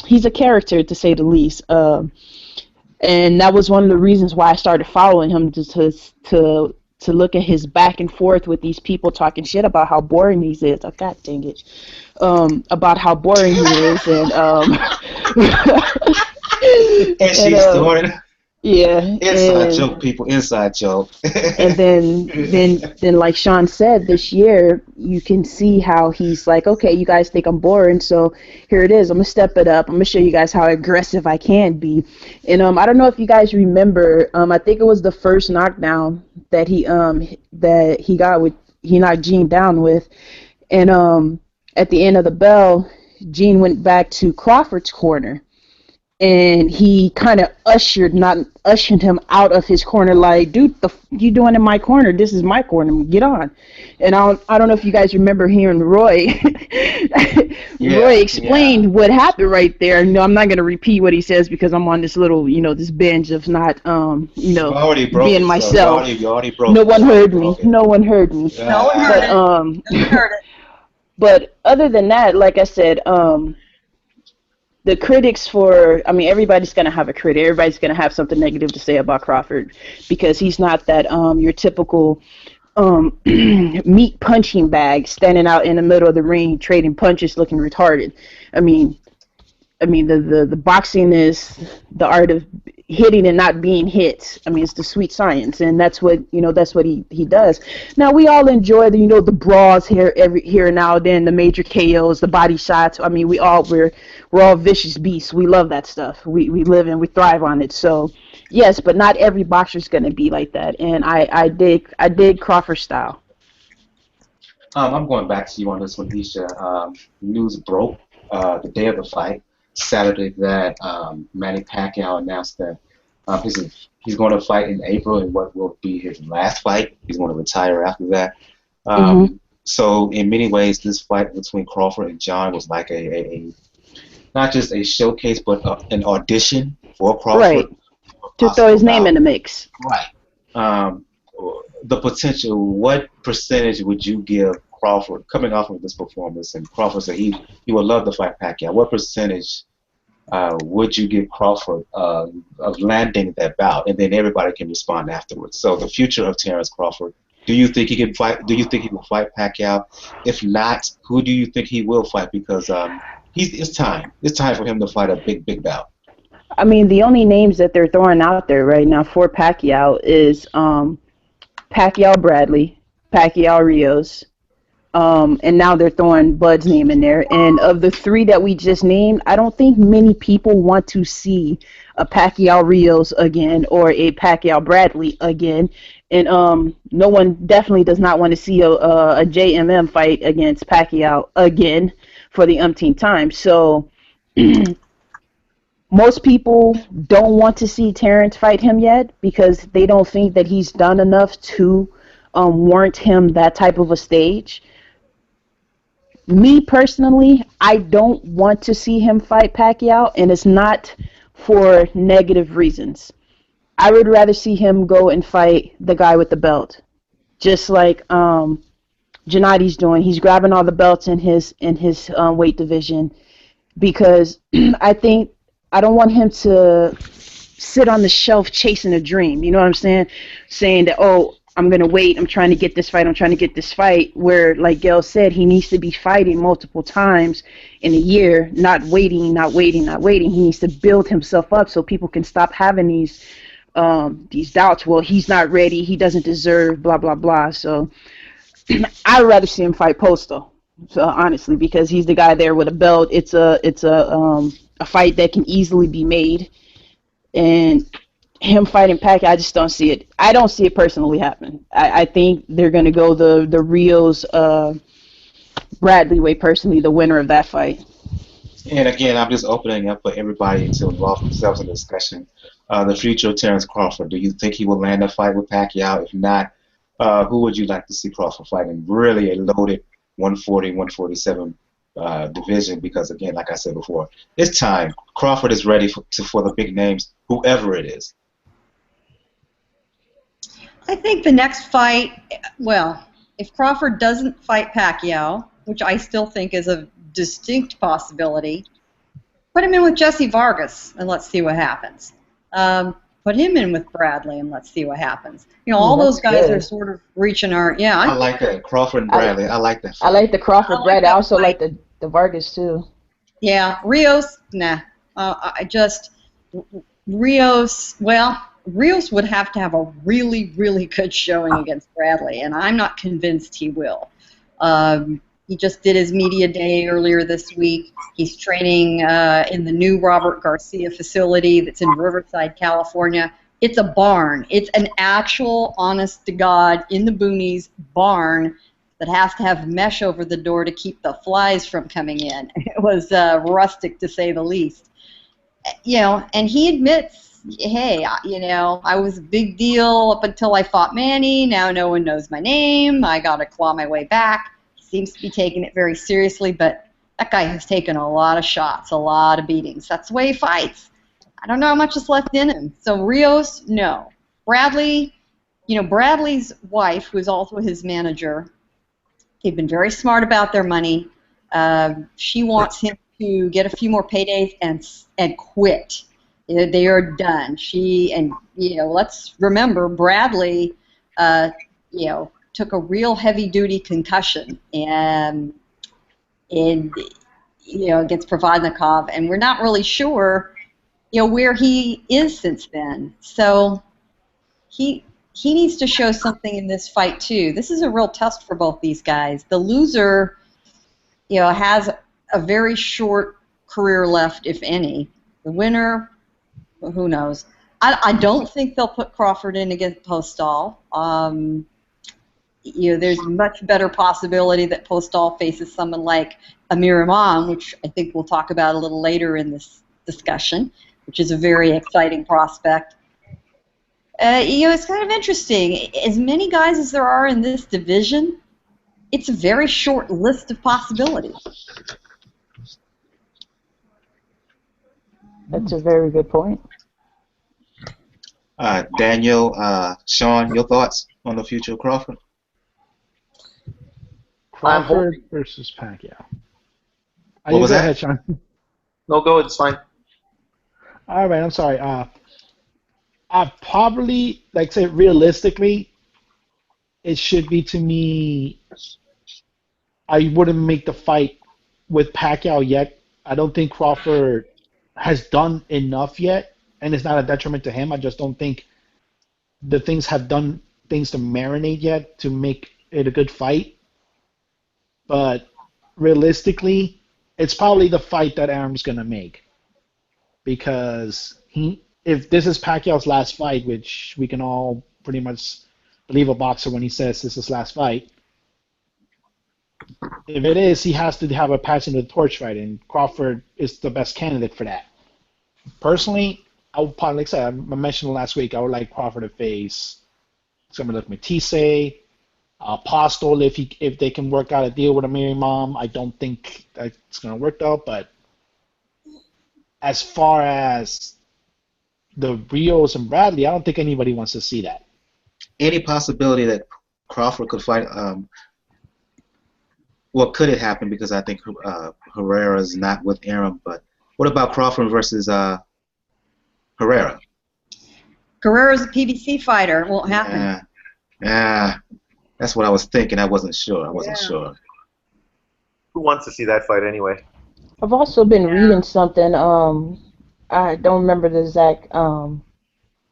he's a character to say the least. And that was one of the reasons why I started following him, just to look at his back and forth with these people talking shit about how boring he is. Oh, God dang it. About how boring he is, and And and she's doing yeah, inside joke, people, inside joke. and then like Sean said, this year you can see how he's like, okay, you guys think I'm boring, so here it is. I'm gonna step it up. I'm gonna show you guys how aggressive I can be. And I don't know if you guys remember. I think it was the first knockdown that he got with, he knocked Jean down with, and at the end of the bell, Jean went back to Crawford's corner. And he kind of ushered him out of his corner, like, dude, you doing in my corner? This is my corner. Get on. And I don't know if you guys remember hearing Roy. Roy explained what happened right there. No, I'm not gonna repeat what he says because I'm on this little, this binge of not, being myself. You already broke. No one heard me. No one heard me. No one heard it. No one heard it. But other than that, like I said, the critics everybody's going to have a critic. Everybody's going to have something negative to say about Crawford because he's not that your typical meat punching bag standing out in the middle of the ring trading punches looking retarded. I mean the boxing is the art of hitting and not being hit. I mean, it's the sweet science, and that's what he does. Now we all enjoy the brawls here and now and then, the major KOs, the body shots. I mean, we're all vicious beasts. We love that stuff. We live and we thrive on it. So yes, but not every boxer's gonna be like that, and I dig Crawford's style. I'm going back to you on this one, Isha. News broke the day of the fight, Saturday, that Manny Pacquiao announced that he's going to fight in April in what will be his last fight. He's going to retire after that. So in many ways, this fight between Crawford and John was like a not just a showcase, but an audition for Crawford. Right. To throw his name in the mix. Right. The potential, what percentage would you give Crawford coming off of this performance? And Crawford said he would love to fight Pacquiao. What percentage would you give Crawford of landing that bout? And then everybody can respond afterwards. So the future of Terence Crawford. Do you think he can fight? Do you think he will fight Pacquiao? If not, who do you think he will fight? Because it's time. It's time for him to fight a big bout. I mean, the only names that they're throwing out there right now for Pacquiao is Pacquiao Bradley, Pacquiao Rios, and now they're throwing Bud's name in there. And of the three that we just named, I don't think many people want to see a Pacquiao Rios again or a Pacquiao Bradley again. And no one definitely does not want to see a JMM fight against Pacquiao again for the umpteenth time. So most people don't want to see Terence fight him yet because they don't think that he's done enough to warrant him that type of a stage. Me personally, I don't want to see him fight Pacquiao, and it's not for negative reasons. I would rather see him go and fight the guy with the belt, just like Gennadi's doing. He's grabbing all the belts in his weight division because I don't want him to sit on the shelf chasing a dream. You know what I'm saying? Saying that, oh, I'm going to wait. I'm trying to get this fight. Where, like Gail said, he needs to be fighting multiple times in a year, not waiting. He needs to build himself up so people can stop having these doubts. Well, he's not ready. He doesn't deserve, blah, blah, blah. So I'd rather see him fight Postol, so, honestly, because he's the guy there with a belt. It's a fight that can easily be made. And him fighting Pacquiao, I just don't see it. I don't see it personally happen. I think they're going to go the Rios Bradley way, personally, the winner of that fight. And again, I'm just opening up for everybody to involve themselves in the discussion. The future of Terence Crawford. Do you think he will land a fight with Pacquiao? If not, who would you like to see Crawford fight in really a loaded 140, 147 division? Because again, like I said before, it's time. Crawford is ready for the big names, whoever it is. I think the next fight, well, if Crawford doesn't fight Pacquiao, which I still think is a distinct possibility, Put him in with Jesse Vargas and let's see what happens. Put him in with Bradley and let's see what happens. You know, all those guys are sort of reaching our. Yeah, I like that Crawford and Bradley. I like that. I like the Crawford Bradley. I also fight. like the Vargas too. Yeah, Rios. Nah, Rios. Well, Rios would have to have a really, really good showing against Bradley, and I'm not convinced he will. He just did his media day earlier this week. He's training in the new Robert Garcia facility that's in Riverside, California. It's a barn. It's an actual, honest-to-God, in the boonies barn that has to have mesh over the door to keep the flies from coming in. It was rustic, to say the least. You know, and he admits, hey, you know, I was a big deal up until I fought Manny. Now no one knows my name. I got to claw my way back. Seems to be taking it very seriously, but that guy has taken a lot of shots, a lot of beatings. That's the way he fights. I don't know how much is left in him. So Rios, no. Bradley, you know, Bradley's wife, who is also his manager, they've been very smart about their money. She wants him to get a few more paydays and quit. You know, they are done. Let's remember Bradley, took a real heavy-duty concussion and against Provodnikov, and we're not really sure, where he is since then. So he needs to show something in this fight too. This is a real test for both these guys. The loser, has a very short career left, if any. The winner, well, who knows? I don't think they'll put Crawford in against Postol. There's much better possibility that Postol faces someone like Amir Imam, which I think we'll talk about a little later in this discussion, which is a very exciting prospect. It's kind of interesting. As many guys as there are in this division, it's a very short list of possibilities. That's a very good point. Daniel, Sean, your thoughts on the future of Crawford? Crawford versus Pacquiao. What was that? Go ahead, Sean. No, go ahead. It's fine. All right, I'm sorry. I probably, say realistically, it should be to me, I wouldn't make the fight with Pacquiao yet. I don't think Crawford has done enough yet, and it's not a detriment to him. I just don't think the things have done things to marinate yet to make it a good fight. But realistically, it's probably the fight that Aram's going to make. Because if this is Pacquiao's last fight, which we can all pretty much believe a boxer when he says this is his last fight, if it is, he has to have a passing of the torch fight, and Crawford is the best candidate for that. Personally, I would probably, like I said, I mentioned last week, I would like Crawford to face someone like Matisse, Postol, if they can work out a deal with Amir Imam. I don't think that's going to work out, but as far as the Rios and Bradley, I don't think anybody wants to see that. Any possibility that Crawford could fight? Well, could it happen? Because I think Herrera is not with Aram. But what about Crawford versus Herrera? Guerrero's a PBC fighter. It won't happen. Yeah. That's what I was thinking. I wasn't sure. Sure. Who wants to see that fight anyway? I've also been reading something. I don't remember the exact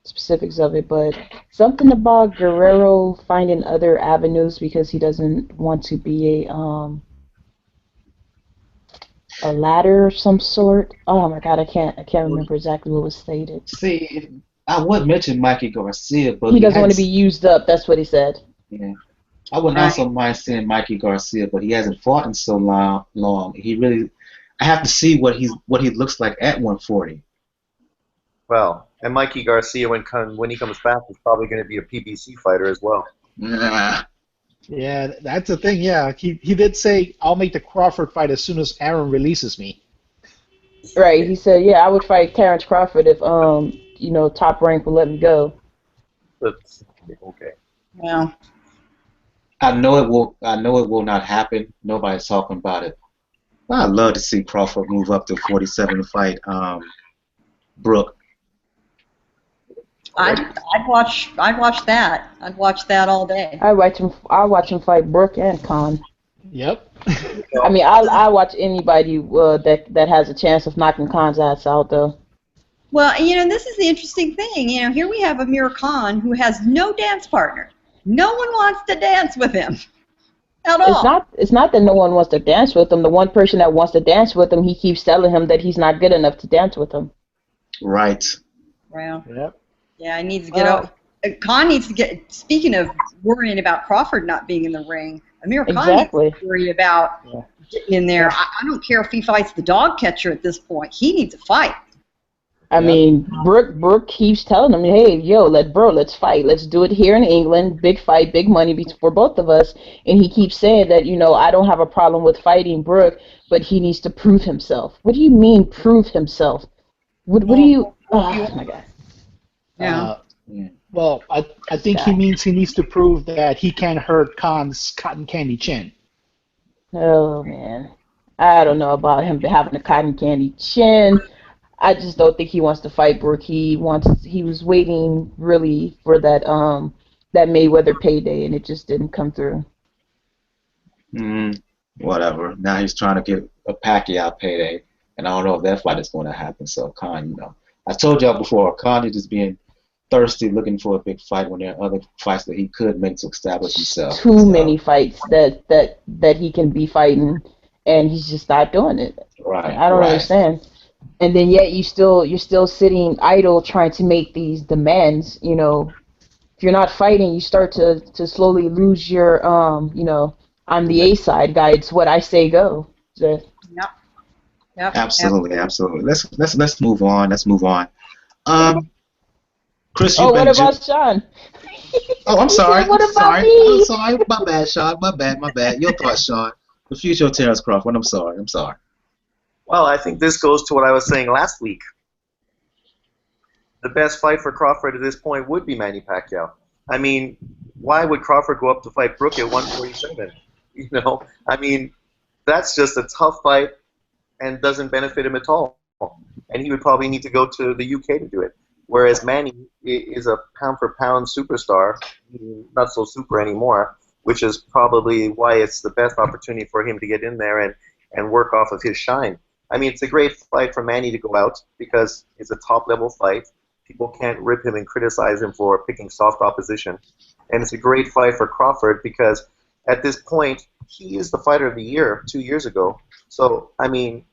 specifics of it, but something about Guerrero finding other avenues because he doesn't want to be a ladder of some sort. Oh my God, I can't remember exactly what was stated. See, I would mention Mikey Garcia, but he doesn't want to be used up. That's what he said. Yeah. I wouldn't also mind seeing Mikey Garcia, but he hasn't fought in so long. I have to see what he looks like at 140. Well, and Mikey Garcia, when he comes back, is probably going to be a PBC fighter as well. Yeah, that's the thing. Yeah, he did say, "I'll make the Crawford fight as soon as Aram releases me." Right. He said, "Yeah, I would fight Terence Crawford if Top Rank would let me go." That's okay. Well, I know it will not happen. Nobody's talking about it. I'd love to see Crawford move up to 47 to fight Brooke. I'd watch that. I'd watch that all day. I watch him fight Brooke and Khan. Yep. I mean, I watch anybody that has a chance of knocking Khan's ass out though. Well, this is the interesting thing. Here we have Amir Khan, who has no dance partner. No one wants to dance with him at all. It's not that no one wants to dance with him. The one person that wants to dance with him, he keeps telling him that he's not good enough to dance with him. Right. Well, Yep. yeah, he needs to get out. Khan needs to get. Speaking of worrying about Crawford not being in the ring, Amir Khan needs to worry about getting in there. I don't care if he fights the dog catcher at this point. He needs a fight. I mean, Brooke keeps telling him, hey, let's fight. Let's do it here in England. Big fight, big money for both of us. And he keeps saying that, I don't have a problem with fighting Brooke, but he needs to prove himself. What do you mean, prove himself? What do you... Oh, my God. Yeah. Well, I think he means he needs to prove that he can't hurt Khan's cotton candy chin. Oh, man. I don't know about him having a cotton candy chin. I just don't think he wants to fight Brooke. He was waiting really for that Mayweather payday, and it just didn't come through. Whatever. Now he's trying to get a Pacquiao payday, and I don't know if that fight is going to happen. So Khan, I told y'all before, Khan is just being thirsty, looking for a big fight when there are other fights that he could make to establish himself. Too many fights that he can be fighting, and he's just not doing it. Right. I don't understand. And then yet you're still sitting idle trying to make these demands. If you're not fighting, you start to slowly lose your I'm the A side guy. It's what I say go. So, Yep. Absolutely. Let's move on. Chris Eubank Oh, what about Sean? Oh, I'm sorry. What about me? I'm sorry. My bad, Sean. My bad. Your thoughts, Sean. The future of Terence Crawford. I'm sorry. Well, I think this goes to what I was saying last week. The best fight for Crawford at this point would be Manny Pacquiao. I mean, why would Crawford go up to fight Brooke at 147? I mean, that's just a tough fight and doesn't benefit him at all. And he would probably need to go to the UK to do it. Whereas Manny is a pound-for-pound superstar, not so super anymore, which is probably why it's the best opportunity for him to get in there and work off of his shine. I mean, it's a great fight for Manny to go out because it's a top-level fight. People can't rip him and criticize him for picking soft opposition. And it's a great fight for Crawford because at this point, he is the fighter of the year 2 years ago. So, I mean,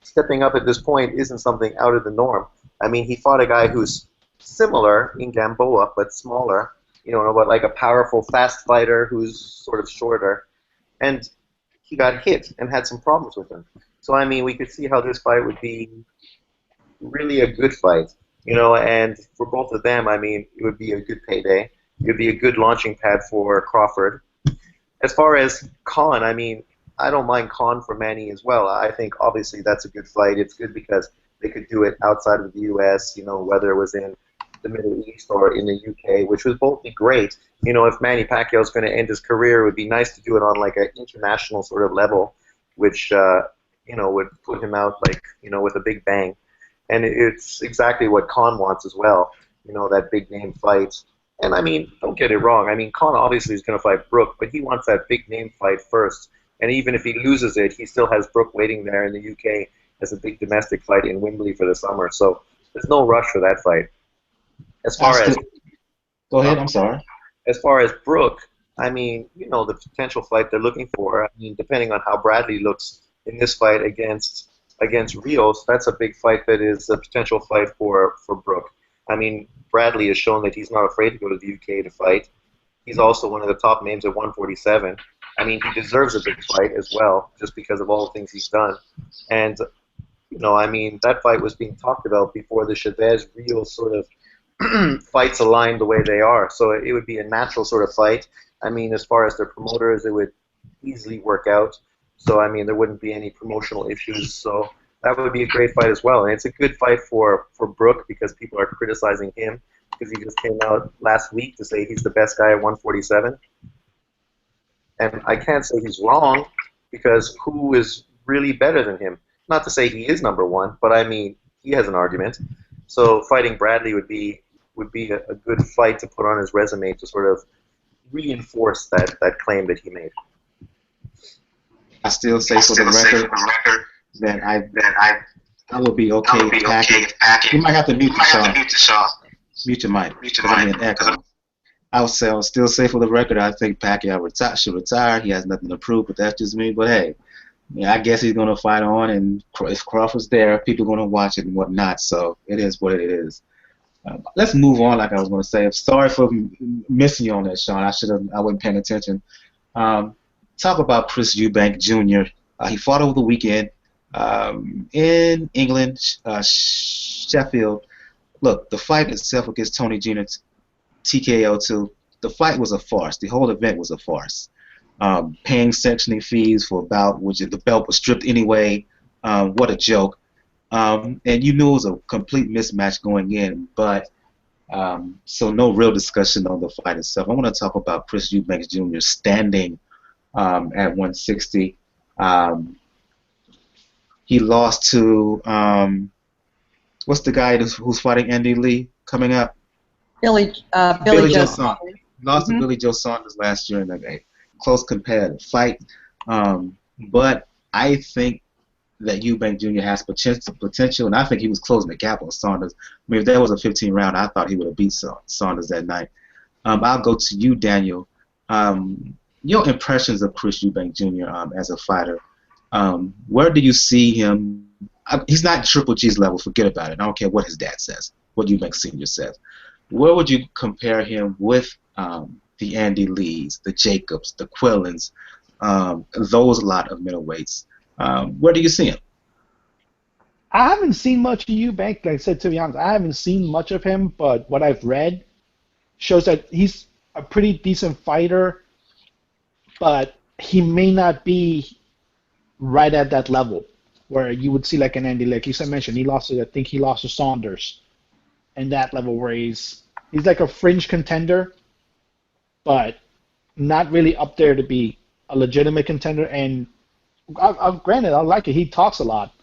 stepping up at this point isn't something out of the norm. I mean, he fought a guy who's similar in Gamboa, but smaller, but like a powerful, fast fighter who's sort of shorter. And he got hit and had some problems with him. So, I mean, we could see how this fight would be really a good fight, and for both of them, I mean, it would be a good payday. It would be a good launching pad for Crawford. As far as Khan, I mean, I don't mind Khan for Manny as well. I think, obviously, that's a good fight. It's good because they could do it outside of the U.S., whether it was in the Middle East or in the UK, which would both be great. If Manny Pacquiao is going to end his career, it would be nice to do it on like an international sort of level, which would put him out with a big bang. And it's exactly what Khan wants as well, that big name fight. And I mean, don't get it wrong. I mean, Khan obviously is going to fight Brooke, but he wants that big name fight first. And even if he loses it, he still has Brooke waiting there in the UK as a big domestic fight in Wembley for the summer. So there's no rush for that fight. Go ahead, I'm sorry. As far as Brooke, I mean, the potential fight they're looking for, I mean, depending on how Bradley looks in this fight against Rios, that's a big fight that is a potential fight for Brooke. I mean, Bradley has shown that he's not afraid to go to the UK to fight. He's also one of the top names at 147. I mean, he deserves a big fight as well, just because of all the things he's done. And, I mean, that fight was being talked about before the Chavez-Rios sort of fights aligned the way they are. So it would be a natural sort of fight. I mean, as far as their promoters, it would easily work out. So, I mean, there wouldn't be any promotional issues. So that would be a great fight as well. And it's a good fight for Brooke because people are criticizing him because he just came out last week to say he's the best guy at 147. And I can't say he's wrong because who is really better than him. Not to say he is number one, but I mean he has an argument. So fighting Bradley would be a good fight to put on his resume to sort of reinforce that claim that he made. I still say for the record that I would be okay if Pacquiao. You might have to mute Sean. Mute your mic because I'm in echo. I'll still say for the record I think Pacquiao should retire. He has nothing to prove, but that's just me. But hey, yeah, I guess he's going to fight on, and if Crawford's there, people are going to watch it and whatnot. So it is what it is. Let's move on. Like I was going to say, I'm sorry for missing you on that, Sean. I wasn't paying attention. Talk about Chris Eubank Jr. He fought over the weekend in England, Sheffield. Look, the fight itself against Tony Gina, TKO 2, the fight was a farce. The whole event was a farce. Paying sanctioning fees for a bout, which the belt was stripped anyway. What a joke. And you knew it was a complete mismatch going in, but so no real discussion on the fight itself. I want to talk about Chris Eubank Jr. standing at 160. He lost to what's the guy who's fighting Andy Lee coming up? Billy Joe Saunders. Lost to Billy Joe Saunders last year in a close competitive fight. But I think that Eubank Jr. has potential, and I think he was closing the gap on Saunders. I mean, if there was a 15 round, I thought he would have beat Saunders that night. I'll go to you, Daniel. Your impressions of Chris Eubank Jr. As a fighter. Where do you see him? He's not Triple G's level. Forget about it. I don't care what his dad says, what Eubank Sr. says. Where would you compare him with the Andy Lees, the Jacobs, the Quillins, those lot of middleweights? Where do you see him? I haven't seen much of Eubank. Like I said, to be honest, I haven't seen much of him, but what I've read shows that he's a pretty decent fighter, but he may not be right at that level where you would see like an Andy, like you said, mentioned, I think he lost to Saunders, and that level where he's like a fringe contender, but not really up there to be a legitimate contender. And granted, I like it. He talks a lot.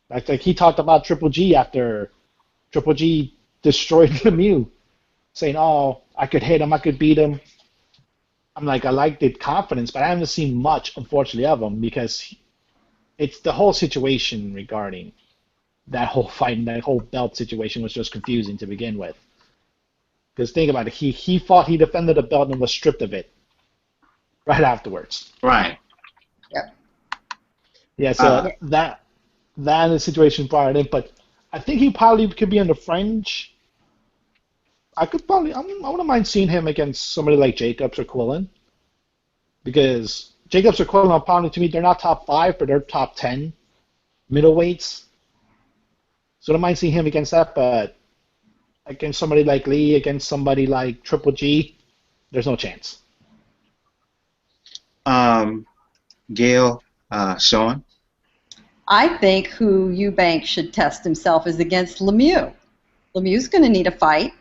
Like he talked about Triple G after Triple G destroyed Lemieux, saying, "Oh, I could hit him, I could beat him." I'm like, I like the confidence, but I haven't seen much, unfortunately, of him because it's the whole situation regarding that whole fight and that whole belt situation was just confusing to begin with. Because think about it, he defended the belt and was stripped of it right afterwards. Right. Yep. Yeah, so that is the situation prior to him, but I think he probably could be on the fringe. I wouldn't mind seeing him against somebody like Jacobs or Quillin, because Jacobs or Quillin are probably, to me, they're not top 5, but they're top 10 middleweights. So I don't mind seeing him against that, but against somebody like Lee, against somebody like Triple G, there's no chance. Gail, Sean? I think who Eubank should test himself is against Lemieux. Lemieux's going to need a fight.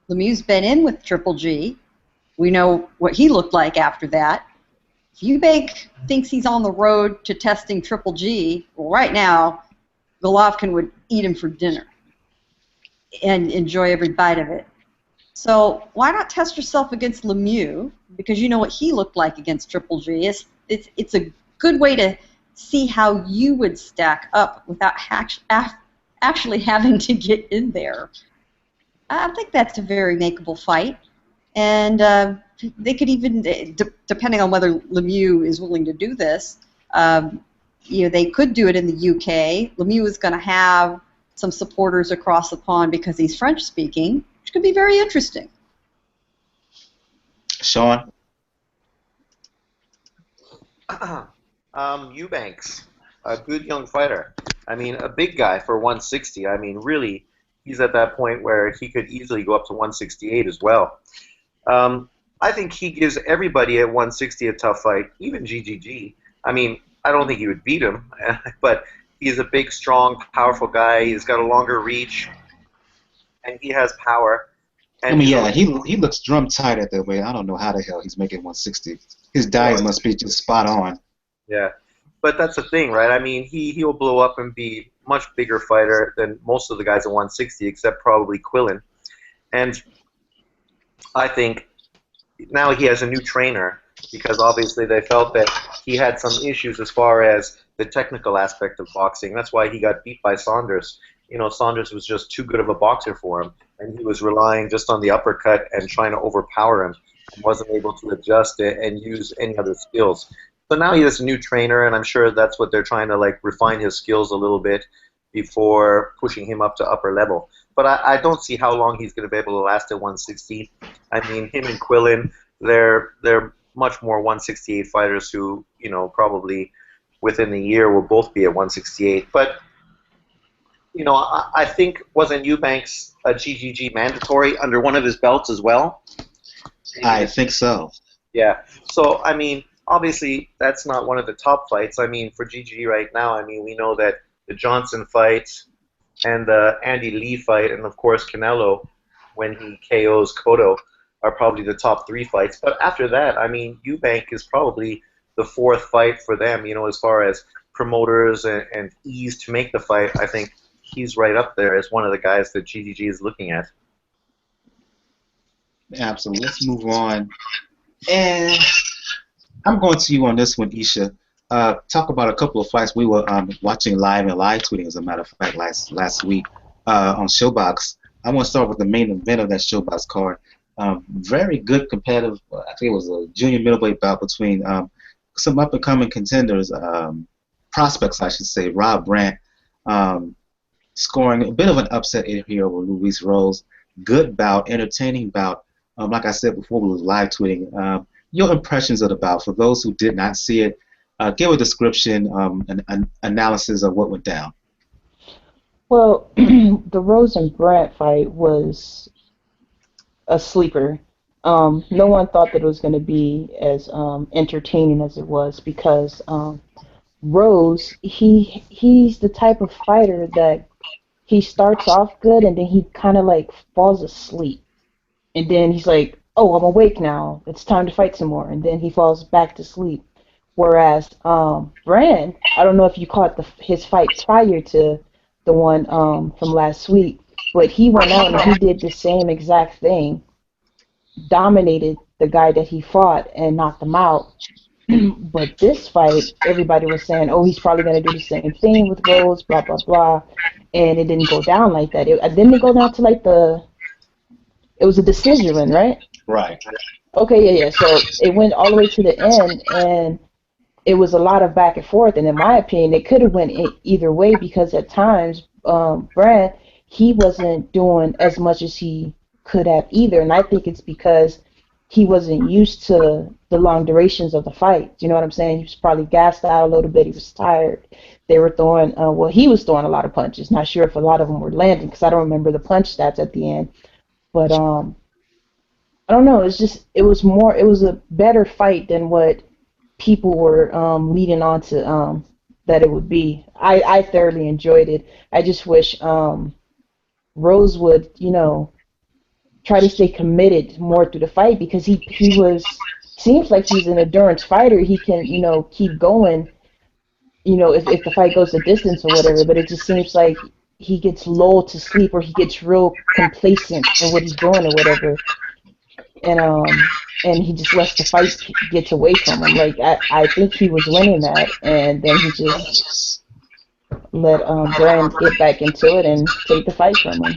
Lemieux's been in with Triple G. We know what he looked like after that. If Eubank thinks he's on the road to testing Triple G, well, right now, Golovkin would eat him for dinner and enjoy every bite of it. So why not test yourself against Lemieux? Because you know what he looked like against Triple G. It's a good way to see how you would stack up without actually having to get in there. I think that's a very makeable fight. And they could even, depending on whether Lemieux is willing to do this, they could do it in the UK. Lemieux is going to have some supporters across the pond because he's French-speaking, which could be very interesting. Sean? Eubanks, a good young fighter. I mean, a big guy for 160. I mean, really, he's at that point where he could easily go up to 168 as well. I think he gives everybody at 160 a tough fight, even GGG. I mean, I don't think he would beat him, but he's a big, strong, powerful guy. He's got a longer reach, and he has power. And I mean, yeah, he looks drum tight at that weight. I don't know how the hell he's making 160. His diet must be just spot on. Yeah, but that's the thing, right? I mean, he'll blow up and be much bigger fighter than most of the guys at 160, except probably Quillen. And I think now he has a new trainer because obviously they felt that he had some issues as far as the technical aspect of boxing. That's why he got beat by Saunders. You know, Saunders was just too good of a boxer for him, and he was relying just on the uppercut and trying to overpower him and wasn't able to adjust it and use any other skills. So now he has a new trainer, and I'm sure that's what they're trying to, like, refine his skills a little bit before pushing him up to upper level. But I don't see how long he's going to be able to last at 160. I mean, him and Quillen, they're much more 168 fighters who, you know, probably within a year will both be at 168. But, you know, I think wasn't Eubanks a GGG mandatory under one of his belts as well? I think so. Yeah. So, I mean, obviously that's not one of the top fights. I mean, for GGG right now, I mean, we know that the Johnson fight and the Andy Lee fight, and of course Canelo when he KOs Cotto, are probably the top 3 fights. But after that, I mean, Eubank is probably the 4th fight for them, you know, as far as promoters and ease to make the fight. I think he's right up there as one of the guys that GGG is looking at. Absolutely. Let's move on. And I'm going to you on this one, Isha. Talk about a couple of fights we were watching live and live tweeting, as a matter of fact, last week on Showbox. I want to start with the main event of that Showbox card. Very good competitive, I think it was a junior middleweight bout between some up-and-coming contenders, prospects, I should say. Rob Brant scoring a bit of an upset here over Luis Rose. Good bout, entertaining bout. Like I said before, we were live tweeting. Your impressions of the bout, for those who did not see it, give a description, an analysis of what went down. Well, the Rose and Brant fight was a sleeper. No one thought that it was going to be as entertaining as it was because Rose, he's the type of fighter that he starts off good and then he kind of like falls asleep. And then he's like, oh, I'm awake now. It's time to fight some more. And then he falls back to sleep. Whereas Brand, I don't know if you caught his fight prior to the one from last week, but he went out and he did the same exact thing, dominated the guy that he fought and knocked him out. But this fight, everybody was saying, oh, he's probably going to do the same thing with Rose, blah, blah, blah. And it didn't go down like that. Didn't it go down to like it was a decision, right? Right. Okay, yeah. So it went all the way to the end, and it was a lot of back and forth. And in my opinion, it could have went either way because at times, Brand, he wasn't doing as much as he could have either. And I think it's because he wasn't used to the long durations of the fight. You know what I'm saying? He was probably gassed out a little bit. He was tired. They were throwing, he was throwing a lot of punches. Not sure if a lot of them were landing because I don't remember the punch stats at the end. But I don't know. It was a better fight than what people were leading on to that it would be. I thoroughly enjoyed it. I just wish Rose would, try to stay committed more through the fight because he seems like he's an endurance fighter. He can, keep going, if the fight goes the distance or whatever, but it just seems like he gets lulled to sleep or he gets real complacent in what he's doing or whatever. And he just lets the fight get away from him. Like, I think he was winning that, and then he just let Brand get back into it and take the fight from him.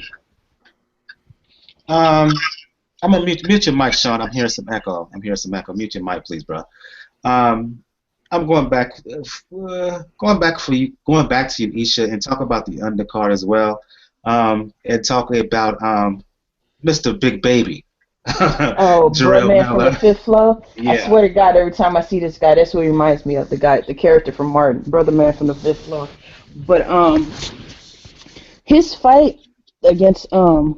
I'm gonna mute your mic, Sean. I'm hearing some echo. Mute your mic, please, bro. I'm going back to you, Isha, and talk about the undercard as well, and talking about Mr. Big Baby. Oh, Jarrell man from the Fifth Floor. Yeah. I swear to God, every time I see this guy, that's what he reminds me of. The character from Martin, Brother Man from the Fifth Floor. But his fight against what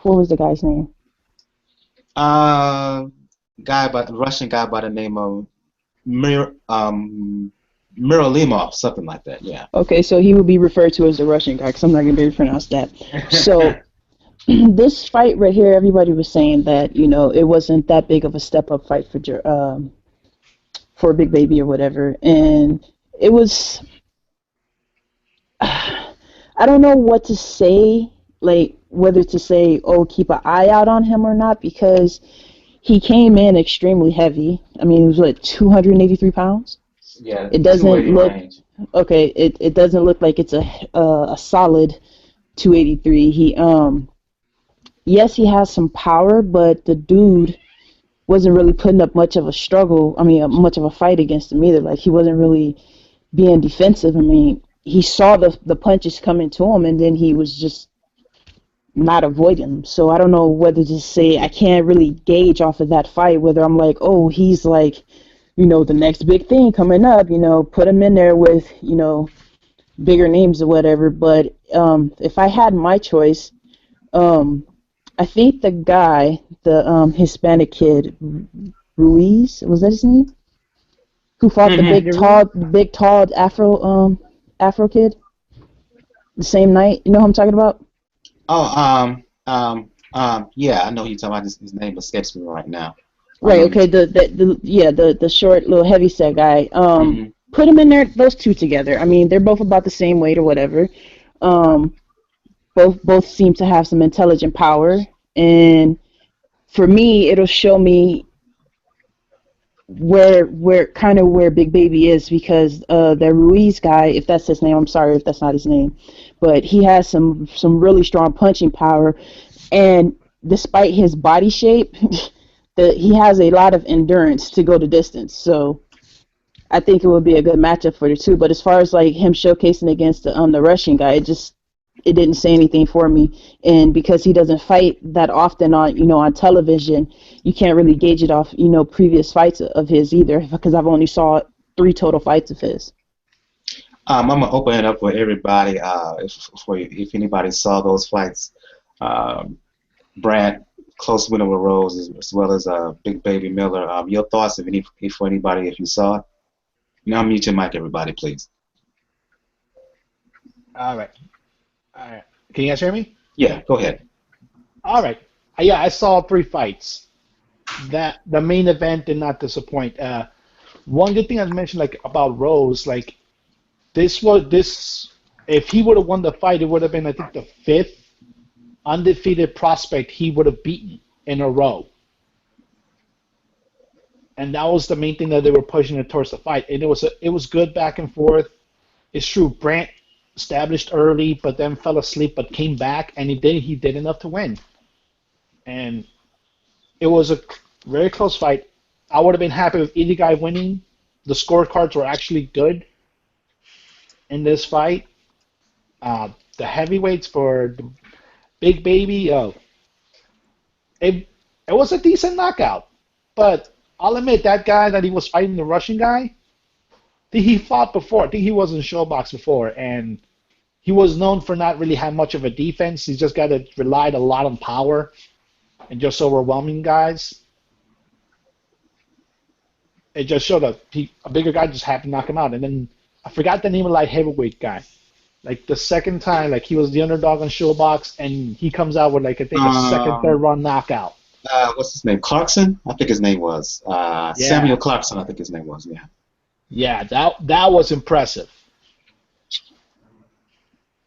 was the guy's name? Russian guy by the name of Miralimov, something like that. Yeah. Okay, so he would be referred to as the Russian guy because I'm not gonna be able to pronounce that. So. This fight right here, everybody was saying that it wasn't that big of a step up fight for Big Baby or whatever, and it was. I don't know what to say, like whether to say, oh, keep an eye out on him or not, because he came in extremely heavy. I mean, it was like 283 pounds. Yeah, It doesn't 280 look range. okay. It doesn't look like it's a solid 283. Yes, he has some power, but the dude wasn't really putting up much of a struggle. I mean, much of a fight against him either. Like he wasn't really being defensive. I mean, he saw the punches coming to him, and then he was just not avoiding them. So I don't know whether to say I can't really gauge off of that fight whether I'm like, oh, he's like, the next big thing coming up. Put him in there with bigger names or whatever. But if I had my choice, I think the guy, the Hispanic kid, Ruiz, was that his name? Who fought the Mm-hmm. big tall Afro kid the same night? You know who I'm talking about? Yeah, I know who you're talking about. His name escapes me right now. I Right. know you. Okay. The short little heavy set guy. Mm-hmm. Put him in there. Those two together. I mean, they're both about the same weight or whatever. Um, both seem to have some intelligent power, and for me, it'll show me where Big Baby is, because the Ruiz guy, if that's his name, I'm sorry if that's not his name, but he has some really strong punching power, and despite his body shape, he has a lot of endurance to go the distance. So I think it would be a good matchup for the two. But as far as like him showcasing against the Russian guy, it didn't say anything for me. And because he doesn't fight that often on television, you can't really gauge it off previous fights of his either, because I've only saw 3 total fights of his. I'm gonna open it up for everybody. If anybody saw those fights, um, Brant close winner with Rose, as well as Big Baby Miller. Your thoughts, for anybody, if you saw it. Now mute your mic, everybody, please. All right. All right. Can you guys hear me? Yeah, go ahead. All right. Yeah, I saw 3 fights. That the main event did not disappoint. One good thing I mentioned, like about Rose, like this. If he would have won the fight, it would have been, I think, the 5th undefeated prospect he would have beaten in a row. And that was the main thing that they were pushing it towards the fight. And it was good back and forth. It's true, Brant established early, but then fell asleep, but came back, and he did enough to win. And it was a very close fight. I would have been happy with either guy winning. The scorecards were actually good in this fight. The heavyweights for the Big Baby, it was a decent knockout. But I'll admit, that guy that he was fighting, the Russian guy, I think he fought before. I think he was in Showbox before, and he was known for not really having much of a defense. He just relied a lot on power and just overwhelming guys. It just showed up. A bigger guy just happened to knock him out. And then I forgot the name of the light heavyweight guy. Like the second time, like he was the underdog on Showbox, and he comes out with, like, I think, a second, third round knockout. What's his name? Clarkson? I think his name was. Yeah. Samuel Clarkson, I think his name was, yeah. Yeah, that was impressive.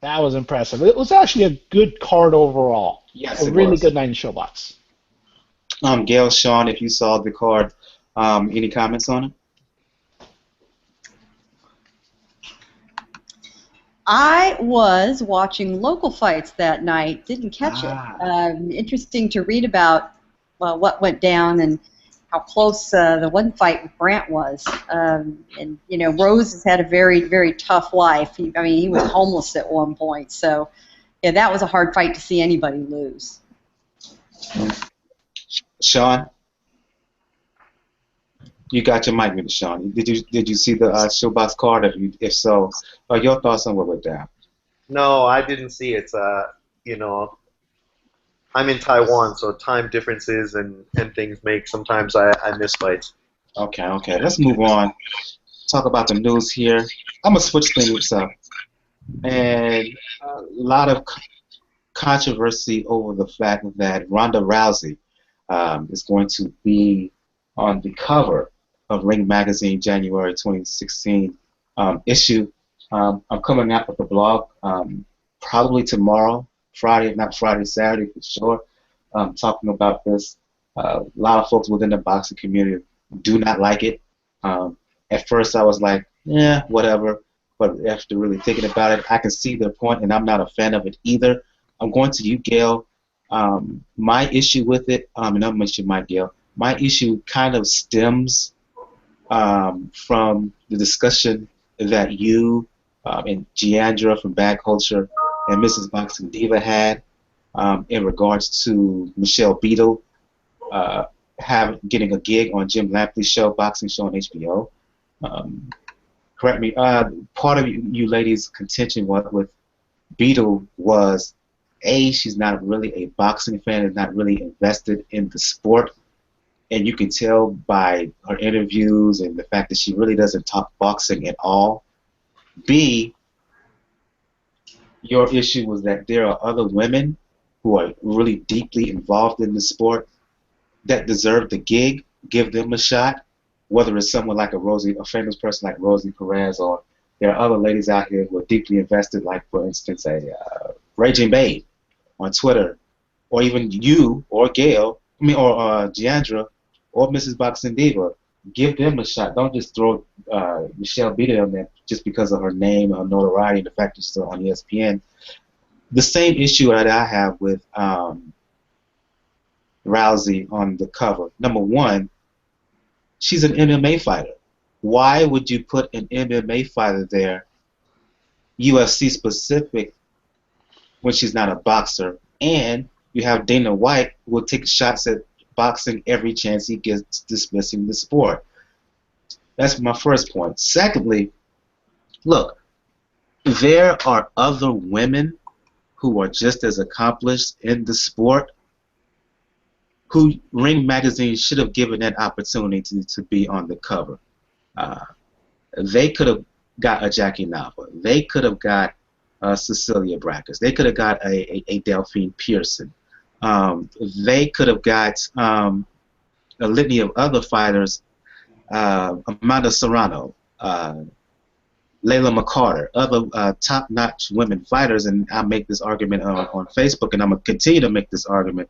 That was impressive. It was actually a good card overall. Yes, a it really was. good night in Showbox. Gail, Sean, if you saw the card, any comments on it? I was watching local fights that night, didn't catch it. Interesting to read about what went down and how close the one fight with Brant was. And, Rose has had a very, very tough life. He was homeless at one point. So, yeah, that was a hard fight to see anybody lose. Sean? You got your mic muted, Sean. Did you see the Showbox card? If so, your thoughts on what went down? No, I didn't see it. I'm in Taiwan, so time differences and things make sometimes I miss fights. Okay. Let's move on. Talk about the news here. I'm gonna switch things up, and a lot of controversy over the fact that Ronda Rousey is going to be on the cover of Ring Magazine January 2016 issue. I'm coming out with a blog probably tomorrow, Friday, if not Friday, Saturday for sure, talking about this. A lot of folks within the boxing community do not like it. At first, I was like, yeah, whatever. But after really thinking about it, I can see their point, and I'm not a fan of it either. I'm going to you, Gail. My issue with it, and I'm going to you, Mike, Gail. My issue kind of stems from the discussion that you and Giandra from Bad Culture and Mrs. Boxing Diva had in regards to Michelle Beadle getting a gig on Jim Lampley's show, boxing show on HBO. Correct me. Part of you ladies' contention with Beadle was, A, she's not really a boxing fan and not really invested in the sport. And you can tell by her interviews and the fact that she really doesn't talk boxing at all. B, your issue was that there are other women who are really deeply involved in the sport that deserve the gig. Give them a shot. Whether it's someone like a famous person like Rosie Perez, or there are other ladies out here who are deeply invested, like, for instance, Raging Babe on Twitter, or even you or Gail, or Giandra, or Mrs. Boxing Diva. Give them a shot. Don't just throw Michelle Beadle on there just because of her name, her notoriety, and the fact that she's still on ESPN. The same issue that I have with Rousey on the cover. Number one, she's an MMA fighter. Why would you put an MMA fighter there, UFC specific, when she's not a boxer? And you have Dana White, who will take shots at boxing every chance he gets, dismissing the sport. That's my first point. Secondly, look, there are other women who are just as accomplished in the sport who Ring Magazine should have given that opportunity to be on the cover. They could have got a Jackie Nava. They could have got Cecilia Brackers. They could have got a Delphine Pearson. They could have got a litany of other fighters, Amanda Serrano, Layla McCarter, other top-notch women fighters, and I make this argument on Facebook, and I'm going to continue to make this argument.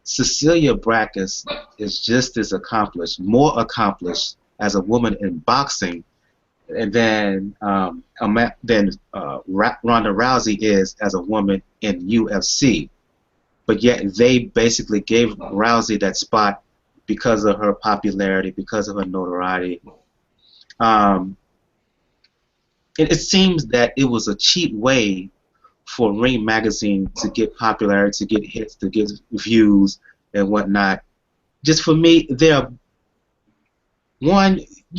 Cecilia Brackers is just as accomplished, more accomplished as a woman in boxing than Ronda Rousey is as a woman in UFC. But yet they basically gave Rousey that spot because of her popularity, because of her notoriety. It seems that it was a cheap way for Ring Magazine to get popularity, to get hits, to get views and whatnot. Just for me, you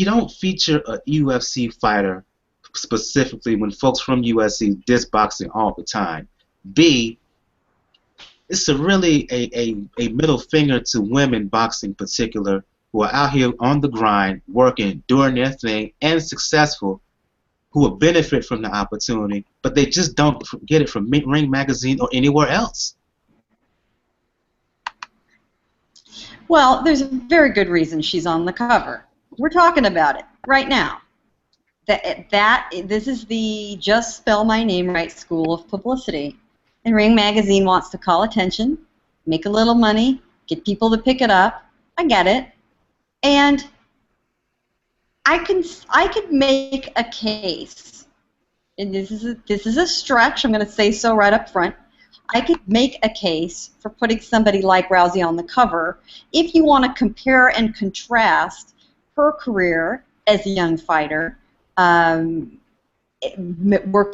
don't feature a UFC fighter specifically when folks from UFC diss boxing all the time. B, it's really a middle finger to women boxing in particular who are out here on the grind, working, doing their thing, and successful, who will benefit from the opportunity, but they just don't get it from Ring Magazine or anywhere else. Well, there's a very good reason she's on the cover. We're talking about it right now. This is the Just Spell My Name Right school of publicity. And Ring Magazine wants to call attention, make a little money, get people to pick it up. I get it. And I could make a case, and this is a stretch, I'm going to say so right up front. I could make a case for putting somebody like Rousey on the cover if you want to compare and contrast her career as a young fighter, working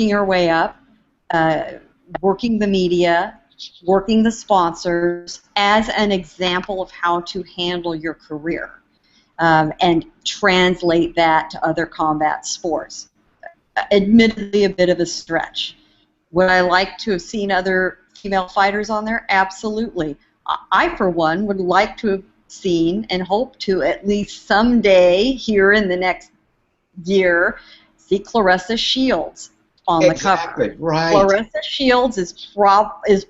her way up, working the media, working the sponsors, as an example of how to handle your career. And translate that to other combat sports. Admittedly, a bit of a stretch. Would I like to have seen other female fighters on there? Absolutely. I, for one, would like to have seen and hope to at least someday here in the next year see Claressa Shields. on the cover. Exactly, right. Clarissa Shields is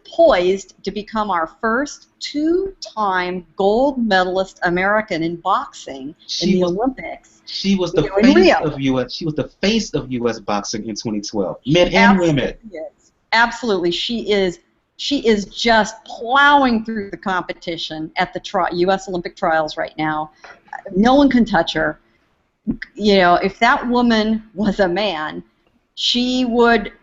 poised to become our first two-time gold medalist American in boxing in the Olympics. She was the in face Rio. of U.S. She was the face of U.S. boxing in 2012, men and women. Is. Absolutely, she is just plowing through the competition at the U.S. Olympic trials right now. No one can touch her. You know, if that woman was a man, she wouldn't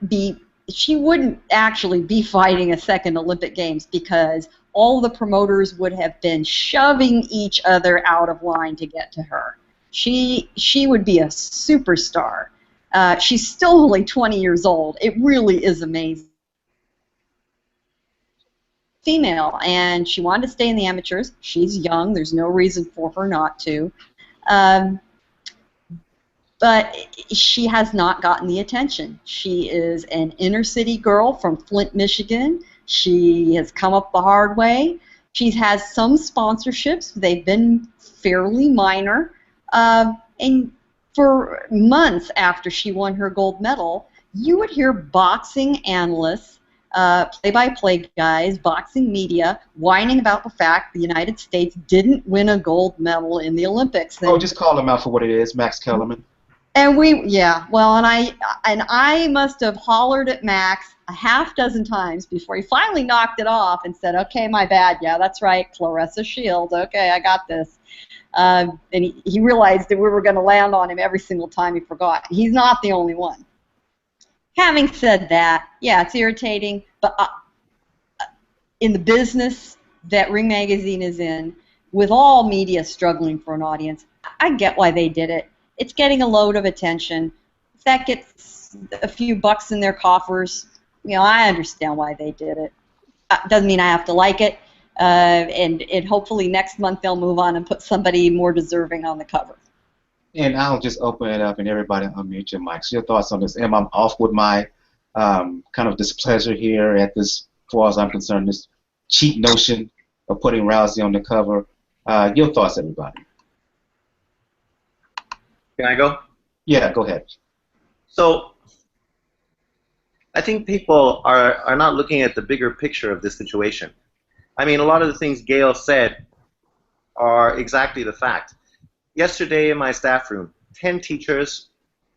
actually be fighting a second Olympic Games, because all the promoters would have been shoving each other out of line to get to her. She would be a superstar. She's still only 20 years old. It really is amazing. Female, and she wanted to stay in the amateurs. She's young. There's no reason for her not to. But she has not gotten the attention. She is an inner city girl from Flint, Michigan. She has come up the hard way. She has some sponsorships. They've been fairly minor. And for months after she won her gold medal, you would hear boxing analysts, play-by-play guys, boxing media, whining about the fact the United States didn't win a gold medal in the Olympics. Oh, just call him out for what it is, Max Kellerman. And I must have hollered at Max a half dozen times before he finally knocked it off and said, "Okay, my bad. Yeah, that's right, Clarissa Shields. Okay, I got this." And he realized that we were going to land on him every single time he forgot. He's not the only one. Having said that, yeah, it's irritating, but in the business that Ring Magazine is in, with all media struggling for an audience, I get why they did it. It's getting a load of attention. If that gets a few bucks in their coffers, you know, I understand why they did it. Doesn't mean I have to like it. And hopefully next month they'll move on and put somebody more deserving on the cover. And I'll just open it up and everybody unmute your mics. Your thoughts on this? I'm off with my kind of displeasure here at this, as far as I'm concerned, this cheap notion of putting Rousey on the cover. Your thoughts, everybody. Can I go? Yeah, go ahead. So I think people are not looking at the bigger picture of this situation. I mean, a lot of the things Gail said are exactly the fact. Yesterday in my staff room, 10 teachers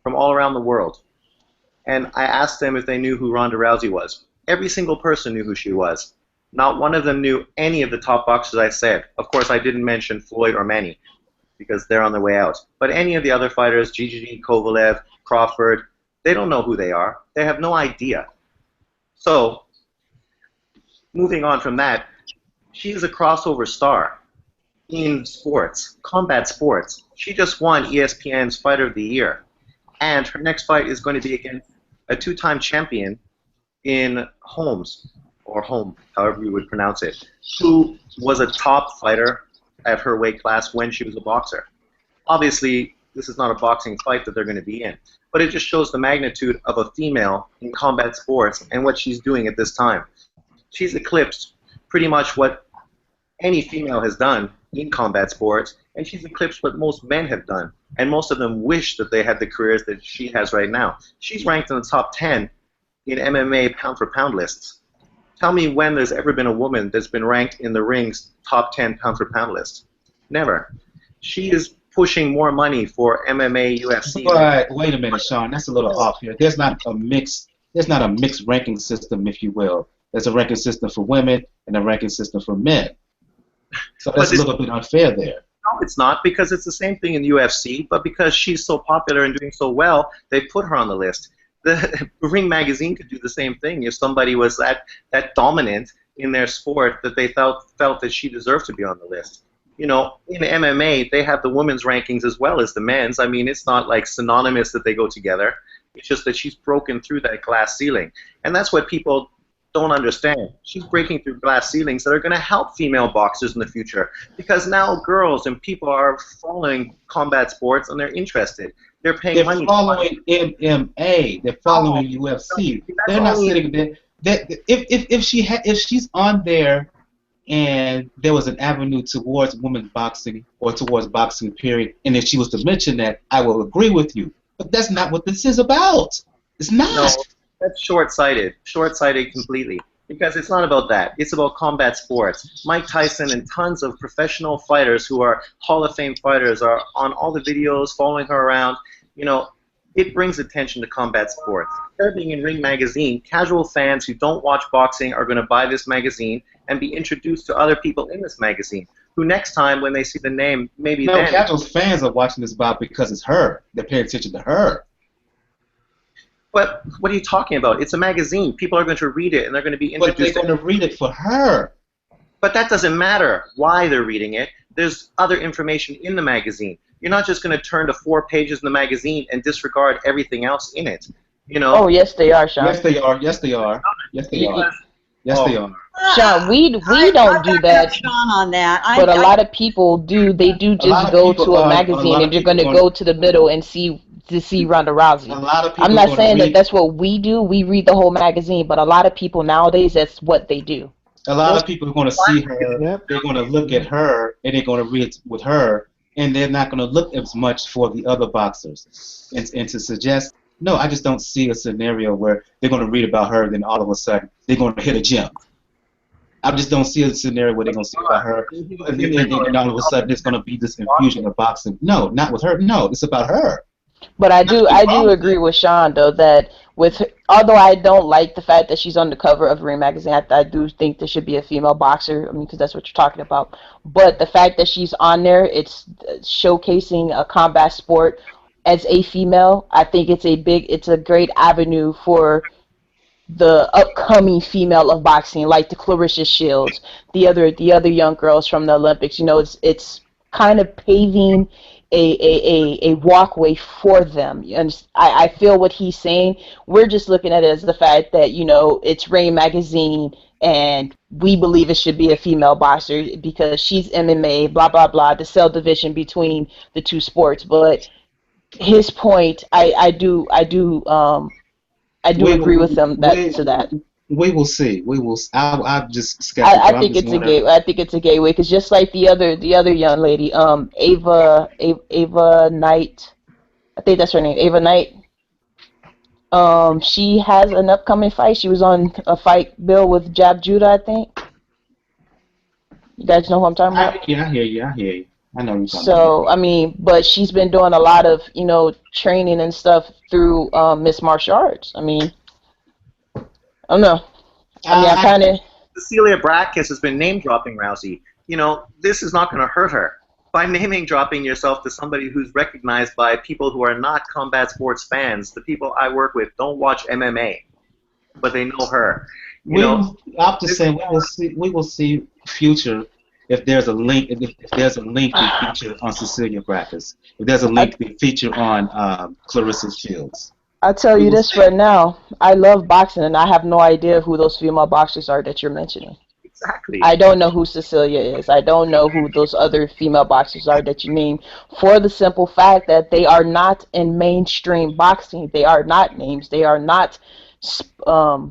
from all around the world, and I asked them if they knew who Ronda Rousey was. Every single person knew who she was. Not one of them knew any of the top boxers I said. Of course, I didn't mention Floyd or Manny, because they're on their way out. But any of the other fighters, GGG, Kovalev, Crawford, they don't know who they are. They have no idea. So, moving on from that, she is a crossover star in sports, combat sports. She just won ESPN's Fighter of the Year. And her next fight is going to be against a two-time champion in Holmes, or Home, however you would pronounce it, who was a top fighter at her weight class when she was a boxer. Obviously, this is not a boxing fight that they're going to be in, but it just shows the magnitude of a female in combat sports and what she's doing at this time. She's eclipsed pretty much what any female has done in combat sports, and she's eclipsed what most men have done, and most of them wish that they had the careers that she has right now. She's ranked in the top 10 in MMA pound-for-pound lists. Tell me when there's ever been a woman that's been ranked in the ring's top 10 pound-for-pound list. Never. She is pushing more money for MMA, UFC. But wait a minute, Sean. That's a little off here. There's not a mixed ranking system, if you will. There's a ranking system for women and a ranking system for men. So that's a little bit unfair there. No, it's not, because it's the same thing in UFC, but because she's so popular and doing so well, they put her on the list. The Ring Magazine could do the same thing if somebody was that dominant in their sport that they felt that she deserved to be on the list. You know, in MMA, they have the women's rankings as well as the men's. I mean, it's not like synonymous that they go together. It's just that she's broken through that glass ceiling. And that's what people don't understand. She's breaking through glass ceilings that are going to help female boxers in the future, because now girls and people are following combat sports and they're interested. They're paying money. They're following MMA. They're following UFC. They're not sitting there. If she's on there and there was an avenue towards women's boxing or towards boxing, period, and if she was to mention that, I will agree with you. But that's not what this is about. It's not. No, that's short-sighted. Short-sighted completely. Because it's not about that. It's about combat sports. Mike Tyson and tons of professional fighters who are Hall of Fame fighters are on all the videos, following her around. You know, it brings attention to combat sports. Instead of being in Ring Magazine, casual fans who don't watch boxing are going to buy this magazine and be introduced to other people in this magazine, who next time when they see the name, maybe No, then... casual fans are watching this bout because it's her. They're paying attention to her. But what are you talking about? It's a magazine. People are going to read it, and they're going to be introduced. But they're going to read it for her. But that doesn't matter why they're reading it. There's other information in the magazine. You're not just going to turn to 4 pages in the magazine and disregard everything else in it. You know? Oh, yes, they are, Sean. Yes, they are. Yes, they are. Yes, they are. Yes, they are. Sean, we don't do that. Sean on that. But a lot of people do. They do just go to a magazine and you're going to go to the middle and see Ronda Rousey. A lot of people I'm not saying that that's what we do. We read the whole magazine, but a lot of people nowadays, that's what they do. A lot of people are going to see her. Yep. They're going to look at her, and they're going to read with her, and they're not going to look as much for the other boxers. And to suggest, no, I just don't see a scenario where they're going to read about her, and then all of a sudden they're going to hit a gym. I just don't see a scenario where they're going to see about her, and then all of a sudden there's going to be this infusion of boxing. No, not with her. No, it's about her. But I do agree with Sean though that although I don't like the fact that she's on the cover of Ring Magazine, I do think there should be a female boxer. I mean, because that's what you're talking about. But the fact that she's on there, it's showcasing a combat sport as a female. I think it's a great avenue for the upcoming female of boxing, like the Clarissa Shields, the other young girls from the Olympics. You know, it's kind of paving a walkway for them. And I feel what he's saying. We're just looking at it as the fact that, you know, it's Ring Magazine and we believe it should be a female boxer because she's MMA, blah, blah, blah, the cell division between the two sports. But his point, I do agree with him to that. We will see. We will. I'm just skeptical. I think it's a gateway. I think it's a gateway because just like the other young lady, Ava Knight, I think that's her name, Ava Knight. She has an upcoming fight. She was on a fight bill with Jab Judah, I think. You guys know who I'm talking about? Yeah, I hear you. I know you're talking about. So I mean, but she's been doing a lot of training and stuff through Miss Martial Arts. I mean. I don't know. I kind of... Cecilia Brækhus has been name-dropping Rousey. You know, this is not going to hurt her. By name-dropping yourself to somebody who's recognized by people who are not combat sports fans, the people I work with don't watch MMA, but they know her. I'm just saying we will see future if there's a link. If there's a lengthy feature on Cecilia Brækhus, if there's a lengthy feature on Clarissa Shields. I'll tell you this right now. I love boxing, and I have no idea who those female boxers are that you're mentioning. Exactly. I don't know who Cecilia is. I don't know who those other female boxers are that you name, for the simple fact that they are not in mainstream boxing. They are not names. They are not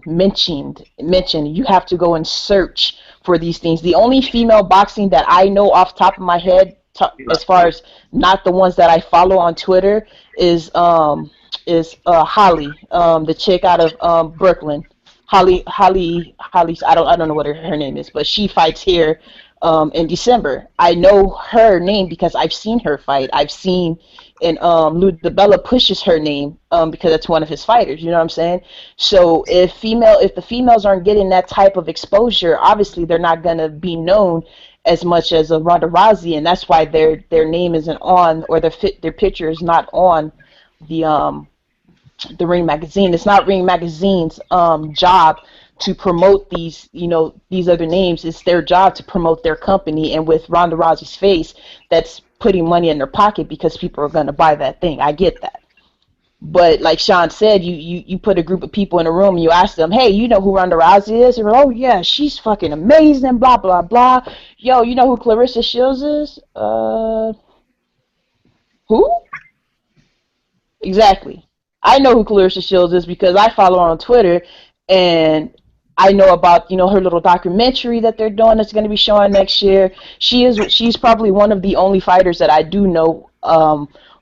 mentioned. You have to go and search for these things. The only female boxing that I know off the top of my head, as far as not the ones that I follow on Twitter, is Holly, the chick out of Brooklyn. Holly. I don't know what her name is, but she fights here in December. I know her name because I've seen her fight. I've seen, and Lou DiBella pushes her name because it's one of his fighters. You know what I'm saying? So if the females aren't getting that type of exposure, obviously they're not gonna be known as much as a Ronda Rousey, and that's why their name isn't on, or their picture is not on the Ring Magazine. It's not Ring Magazine's job to promote these other names. It's their job to promote their company, and with Ronda Rousey's face, that's putting money in their pocket because people are going to buy that thing. I get that. But like Sean said, you put a group of people in a room and you ask them, hey, you know who Ronda Rousey is? And oh yeah, she's fucking amazing, blah blah blah. Yo, you know who Clarissa Shields is? Who? Exactly. I know who Clarissa Shields is because I follow her on Twitter, and I know about her little documentary that they're doing that's going to be showing next year. She's probably one of the only fighters that I do know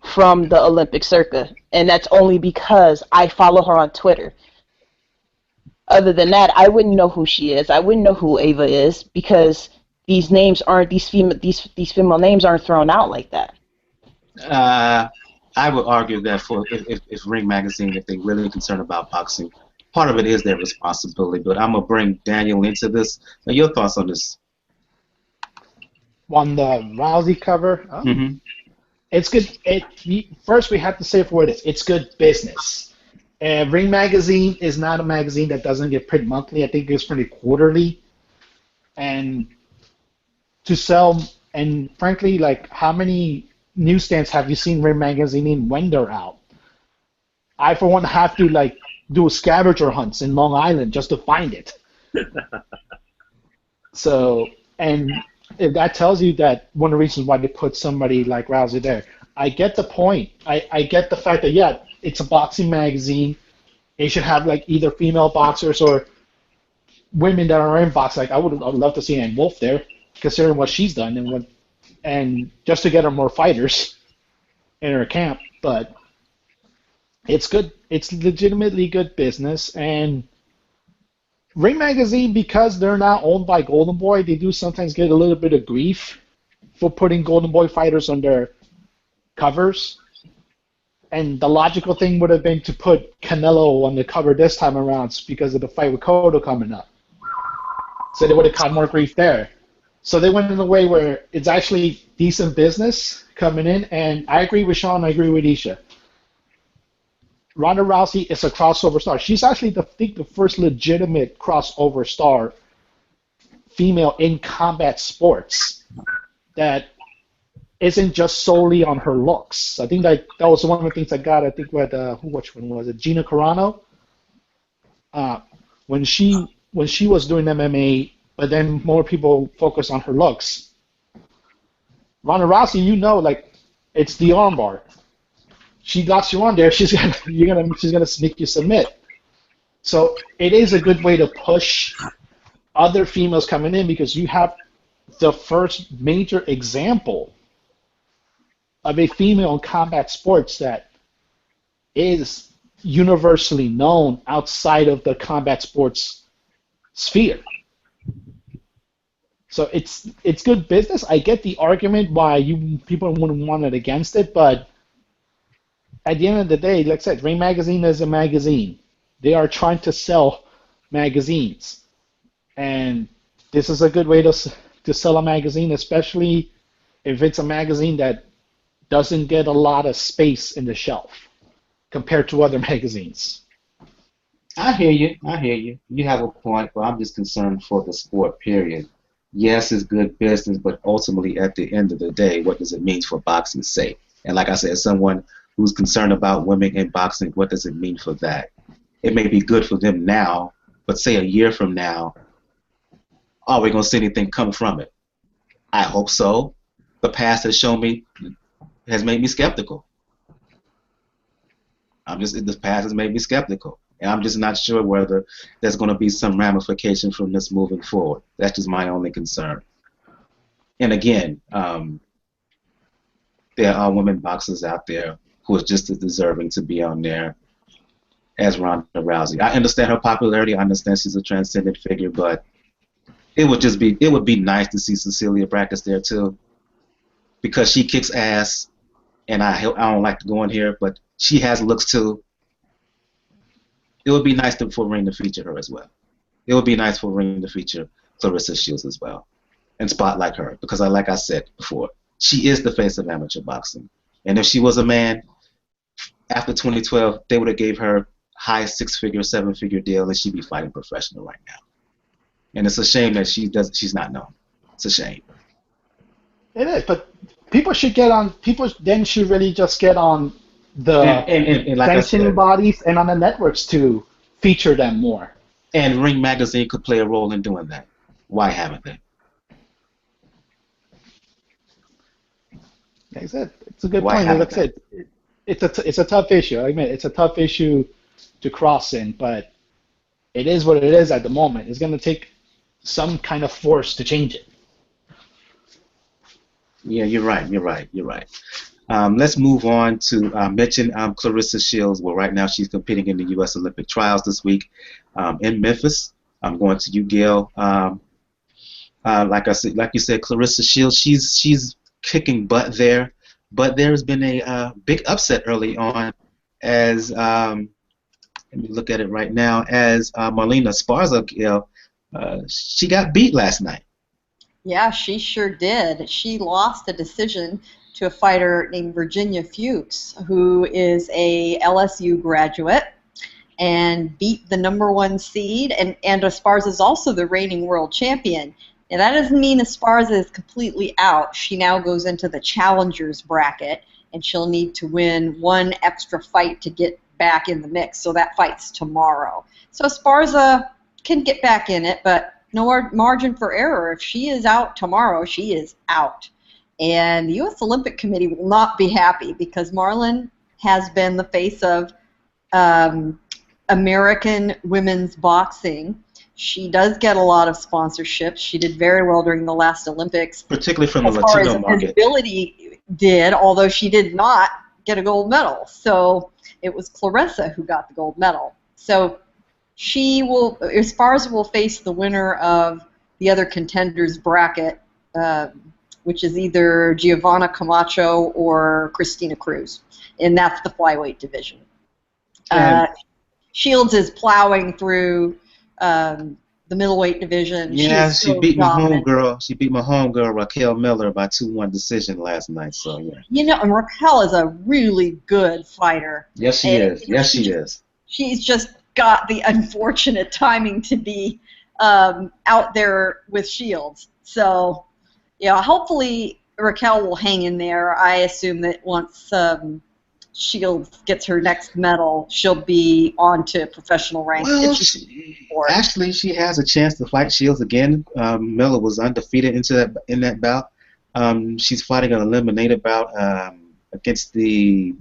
from the Olympic circuit, and that's only because I follow her on Twitter. Other than that, I wouldn't know who she is. I wouldn't know who Ava is because these names aren't these female names aren't thrown out like that. I would argue that if Ring Magazine, if they're really concerned about boxing, part of it is their responsibility. But I'm gonna bring Daniel into this. Now, your thoughts on this? On the Rousey cover, it's good. First, we have to say for what it is. It's good business. Ring Magazine is not a magazine that doesn't get print monthly. I think it's printed quarterly. And to sell, and frankly, like, how many newsstands have you seen Ring Magazine in when they're out? I, for one, have to, like, do scavenger hunts in Long Island just to find it. So, and if that tells you that one of the reasons why they put somebody like Rousey there, I get the point. I get the fact that, yeah, it's a boxing magazine. It should have, like, either female boxers or women that are in boxing. Like, I would love to see Ann Wolfe there, considering what she's done and just to get her more fighters in her camp. But it's good. It's legitimately good business. And Ring Magazine, because they're not owned by Golden Boy, they do sometimes get a little bit of grief for putting Golden Boy fighters on their covers. And the logical thing would have been to put Canelo on the cover this time around because of the fight with Cotto coming up. So they would have caught more grief there. So they went in a way where it's actually decent business coming in. And I agree with Sean. I agree with Isha. Ronda Rousey is a crossover star. She's actually, I think, the first legitimate crossover star female in combat sports that isn't just solely on her looks. I think that was one of the things I got, I think, with, which one was it, Gina Carano? When she was doing MMA, but then more people focus on her looks. Ronda Rousey, like, it's the armbar. She got you on there. She's gonna sneak you submit. So it is a good way to push other females coming in because you have the first major example of a female in combat sports that is universally known outside of the combat sports sphere. So it's good business. I get the argument why people wouldn't want it against it, but at the end of the day, like I said, Ring Magazine is a magazine. They are trying to sell magazines. And this is a good way to sell a magazine, especially if it's a magazine that doesn't get a lot of space in the shelf compared to other magazines. I hear you. You have a point, but I'm just concerned for the sport, period. Yes, it's good business, but ultimately, at the end of the day, what does it mean for boxing's sake? And like I said, as someone who's concerned about women in boxing, what does it mean for that? It may be good for them now, but say a year from now, are we going to see anything come from it? I hope so. The past has made me skeptical. The past has made me skeptical. And I'm just not sure whether there's going to be some ramification from this moving forward. That's just my only concern. And again, there are women boxers out there who are just as deserving to be on there as Ronda Rousey. I understand her popularity. I understand she's a transcendent figure, but it would be nice to see Cecilia Brackett there too, because she kicks ass. And I don't like to go in here, but she has looks too. It would be nice for Ring to feature her as well. It would be nice for Ring to feature Clarissa Shields as well and spotlight her because, like I said before, she is the face of amateur boxing. And if she was a man, after 2012, they would have gave her high 6-figure, 7-figure deal, and she'd be fighting professional right now. And it's a shame that she's not known. It's a shame. It is, but people then should really just get on the and like sanctioning bodies and on the networks to feature them more. And Ring Magazine could play a role in doing that. Why haven't they? Like I said, it's a good point. Like I said, it's a tough issue. I admit it's a tough issue to cross in, but it is what it is at the moment. It's going to take some kind of force to change it. Yeah, you're right. Let's move on to mention Clarissa Shields. Well, right now she's competing in the U.S. Olympic trials this week in Memphis. I'm going to you, Gail. Like I said, like you said, Clarissa Shields, she's kicking butt there, but there's been a big upset early on as let me look at it right now as Marlena Esparza, she got beat last night. Yeah, she sure did. She lost a decision to a fighter named Virginia Fuchs, who is a LSU graduate, and beat the #1 seed. And Esparza is also the reigning world champion. Now, that doesn't mean Esparza is completely out. She now goes into the challengers bracket, and she'll need to win one extra fight to get back in the mix. So that fight's tomorrow. So Esparza can get back in it, but no margin for error. If she is out tomorrow, she is out. And the U.S. Olympic Committee will not be happy because Marlon has been the face of American women's boxing. She does get a lot of sponsorships. She did very well during the last Olympics. Particularly from the as far Latino as market. visibility did, although she did not get a gold medal. So it was Clarissa who got the gold medal. So Esparza will face the winner of the other contenders bracket, which is either Giovanna Camacho or Christina Cruz, and that's the flyweight division. Shields is plowing through the middleweight division. Yeah, She's she so beat my dominant. homegirl. She beat my homegirl Raquel Miller by 2-1 decision last night. So yeah. You know, and Raquel is a really good fighter. Yes, she is. You know, Yes, she is. She's just got the unfortunate timing to be out there with Shields. So, yeah, hopefully Raquel will hang in there. I assume that once Shields gets her next medal, she'll be on to professional ranks. Well, actually, she has a chance to fight Shields again. Miller was undefeated in that bout. She's fighting an eliminated bout against the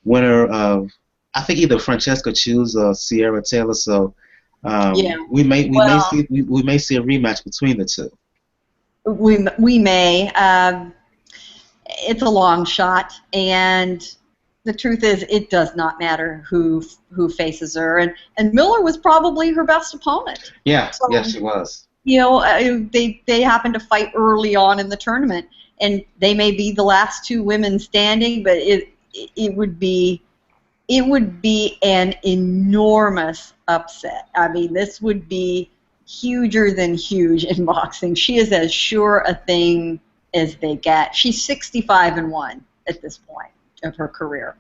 winner of, I think, either Francesca Chus or Sierra Taylor. So we may see a rematch between the two. We may. It's a long shot, and the truth is, it does not matter who faces her. And Miller was probably her best opponent. Yeah, so, yes, she was. You know, they happened to fight early on in the tournament, and they may be the last two women standing, but it would be an enormous upset. I mean, this would be huger than huge in boxing. She is as sure a thing as they get. She's 65-1 at this point of her career.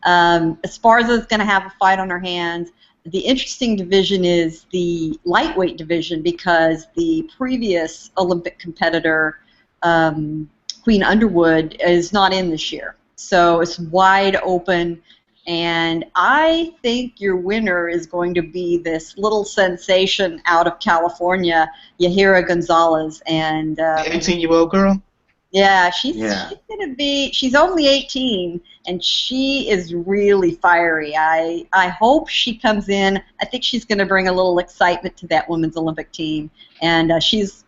Esparza is going to have a fight on her hands. The interesting division is the lightweight division because the previous Olympic competitor, Queen Underwood, is not in this year. So it's wide open. And I think your winner is going to be this little sensation out of California, Yahira Gonzalez. And the 18-year-old girl? Yeah, she's only 18, and she is really fiery. I hope she comes in. I think she's going to bring a little excitement to that women's Olympic team, and she's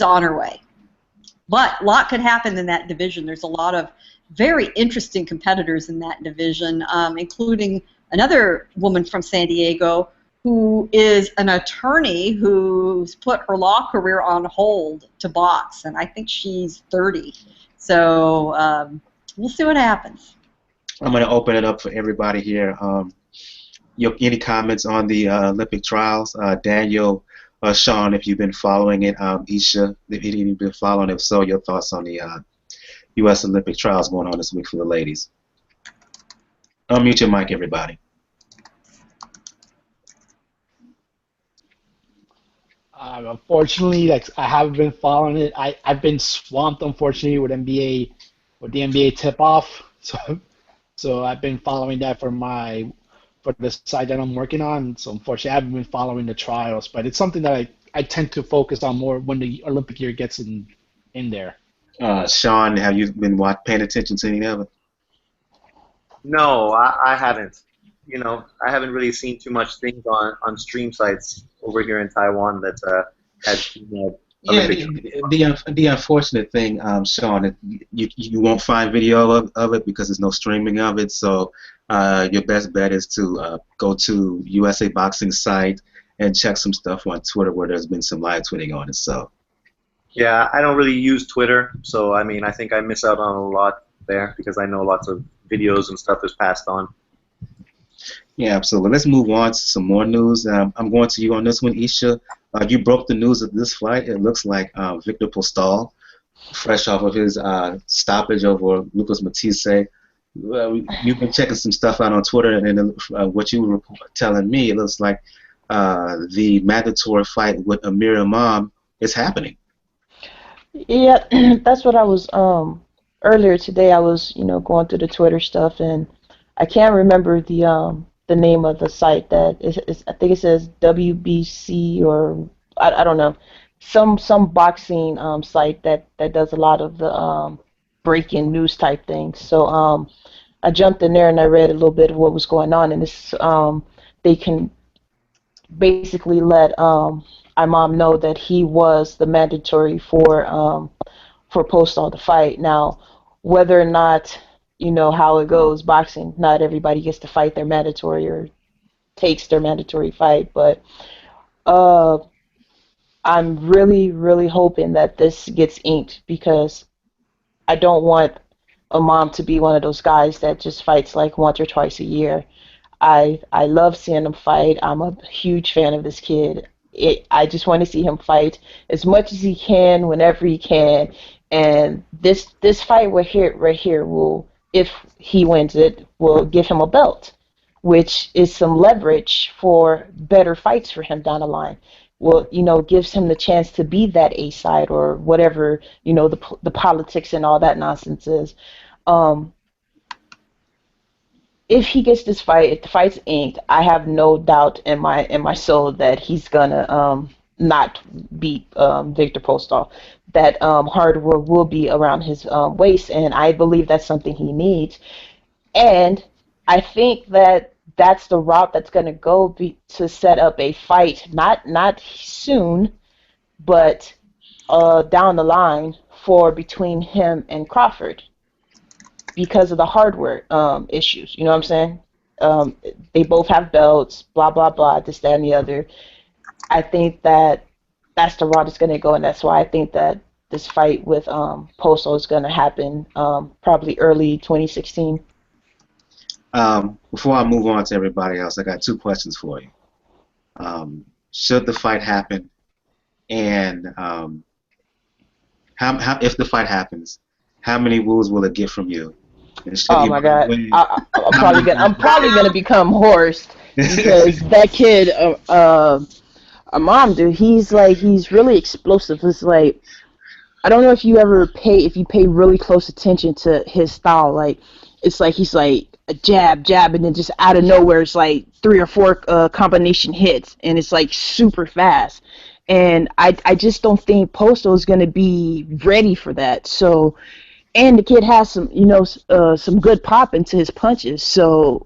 on her way. But a lot could happen in that division. There's a lot of very interesting competitors in that division, including another woman from San Diego who is an attorney who's put her law career on hold to box, and I think she's 30. So we'll see what happens. I'm going to open it up for everybody here. Any comments on the Olympic trials? Daniel, Sean, if you've been following it, Isha, if you've been following it, if so, your thoughts on the U.S. Olympic trials going on this week for the ladies. Unmute your mic, everybody. Unfortunately, like, I haven't been following it. I've been swamped, unfortunately, with the NBA tip-off. So I've been following that for the site that I'm working on. So unfortunately, I haven't been following the trials, but it's something that I tend to focus on more when the Olympic year gets in there. Sean, have you been paying attention to any of it? No, I haven't. You know, I haven't really seen too much things on stream sites over here in Taiwan that had Yeah, the unfortunate thing, Sean, you won't find video of it because there's no streaming of it. So your best bet is to go to USA Boxing site and check some stuff on Twitter where there's been some live tweeting on it. So Yeah, I don't really use Twitter, so I mean, I think I miss out on a lot there because I know lots of videos and stuff is passed on. yeah, absolutely. Let's move on to some more news. I'm going to you on this one, Isha. You broke the news of this fight. It looks like Victor Postol, fresh off of his stoppage over Lucas Matisse. You've been checking some stuff out on Twitter, and what you were telling me, it looks like the mandatory fight with Amir Imam is happening. Yeah, that's what I was earlier today. I was going through the Twitter stuff, and I can't remember the name of the site that is I think it says WBC or I don't know, some boxing site that does a lot of the breaking news type things. So I jumped in there and I read a little bit of what was going on, and this they can basically let Imam know that he was the mandatory for Postol to fight. Now, whether or not how it goes, boxing, not everybody gets to fight their mandatory or takes their mandatory fight, but I'm really, really hoping that this gets inked because I don't want Imam to be one of those guys that just fights like once or twice a year. I love seeing him fight. I'm a huge fan of this kid. I just want to see him fight as much as he can, whenever he can. And this fight right here will, if he wins it, will give him a belt, which is some leverage for better fights for him down the line. Well, gives him the chance to be that A side or whatever, the politics and all that nonsense is. If he gets this fight, if the fight's inked, I have no doubt in my soul that he's gonna not beat Victor Postol. That hardware will be around his waist, and I believe that's something he needs. And I think that that's the route that's going to go to set up a fight, not soon, but down the line for between him and Crawford because of the hardware issues. You know what I'm saying? They both have belts, blah, blah, blah, this, that, and the other. I think that that's the route it's going to go, and that's why I think that this fight with Postol is going to happen probably early 2016. Before I move on to everybody else, I got two questions for you. Should the fight happen, and how if the fight happens, how many woos will it get from you? Oh my God! I'm probably gonna become hoarse because that kid, Imam, dude, he's really explosive. It's like I don't know if you pay really close attention to his style. Like it's like he's like a jab, and then just out of nowhere, it's like 3 or 4 combination hits, and it's like super fast. And I just don't think Postol is gonna be ready for that. So. And the kid has some good pop into his punches. So,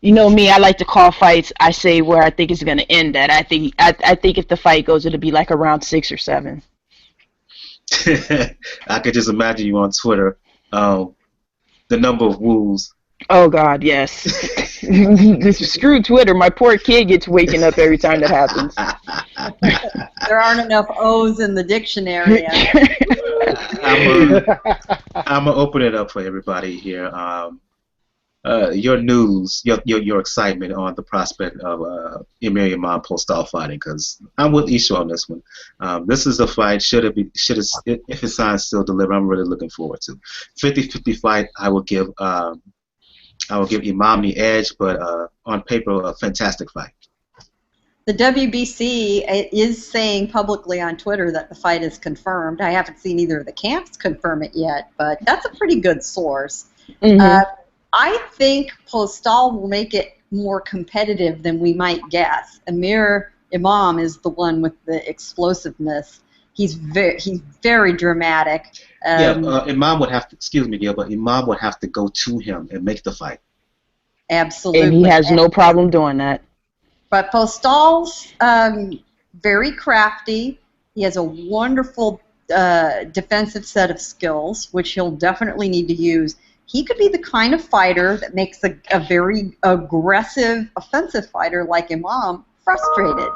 me, I like to call fights. I say where I think it's going to end at. I think if the fight goes, it'll be like around 6 or 7. I could just imagine you on Twitter. The number of woos. Oh God, yes. Screw Twitter. My poor kid gets waking up every time that happens. There aren't enough O's in the dictionary. I'm gonna open it up for everybody here. Your news, your excitement on the prospect of Amir Imam Postol fighting, because I'm with Isha on this one. This is a fight. If his signs still deliver, I'm really looking forward to. 50-50 fight. I will give Imam the edge, but on paper, a fantastic fight. The WBC is saying publicly on Twitter that the fight is confirmed. I haven't seen either of the camps confirm it yet, but that's a pretty good source. Mm-hmm. I think Postol will make it more competitive than we might guess. Amir Imam is the one with the explosiveness. He's very dramatic. Imam would have to, excuse me, Gil, but Imam would have to go to him and make the fight. Absolutely. And he has no problem doing that. But Postol's very crafty. He has a wonderful defensive set of skills, which he'll definitely need to use. He could be the kind of fighter that makes a very aggressive offensive fighter like Imam frustrated.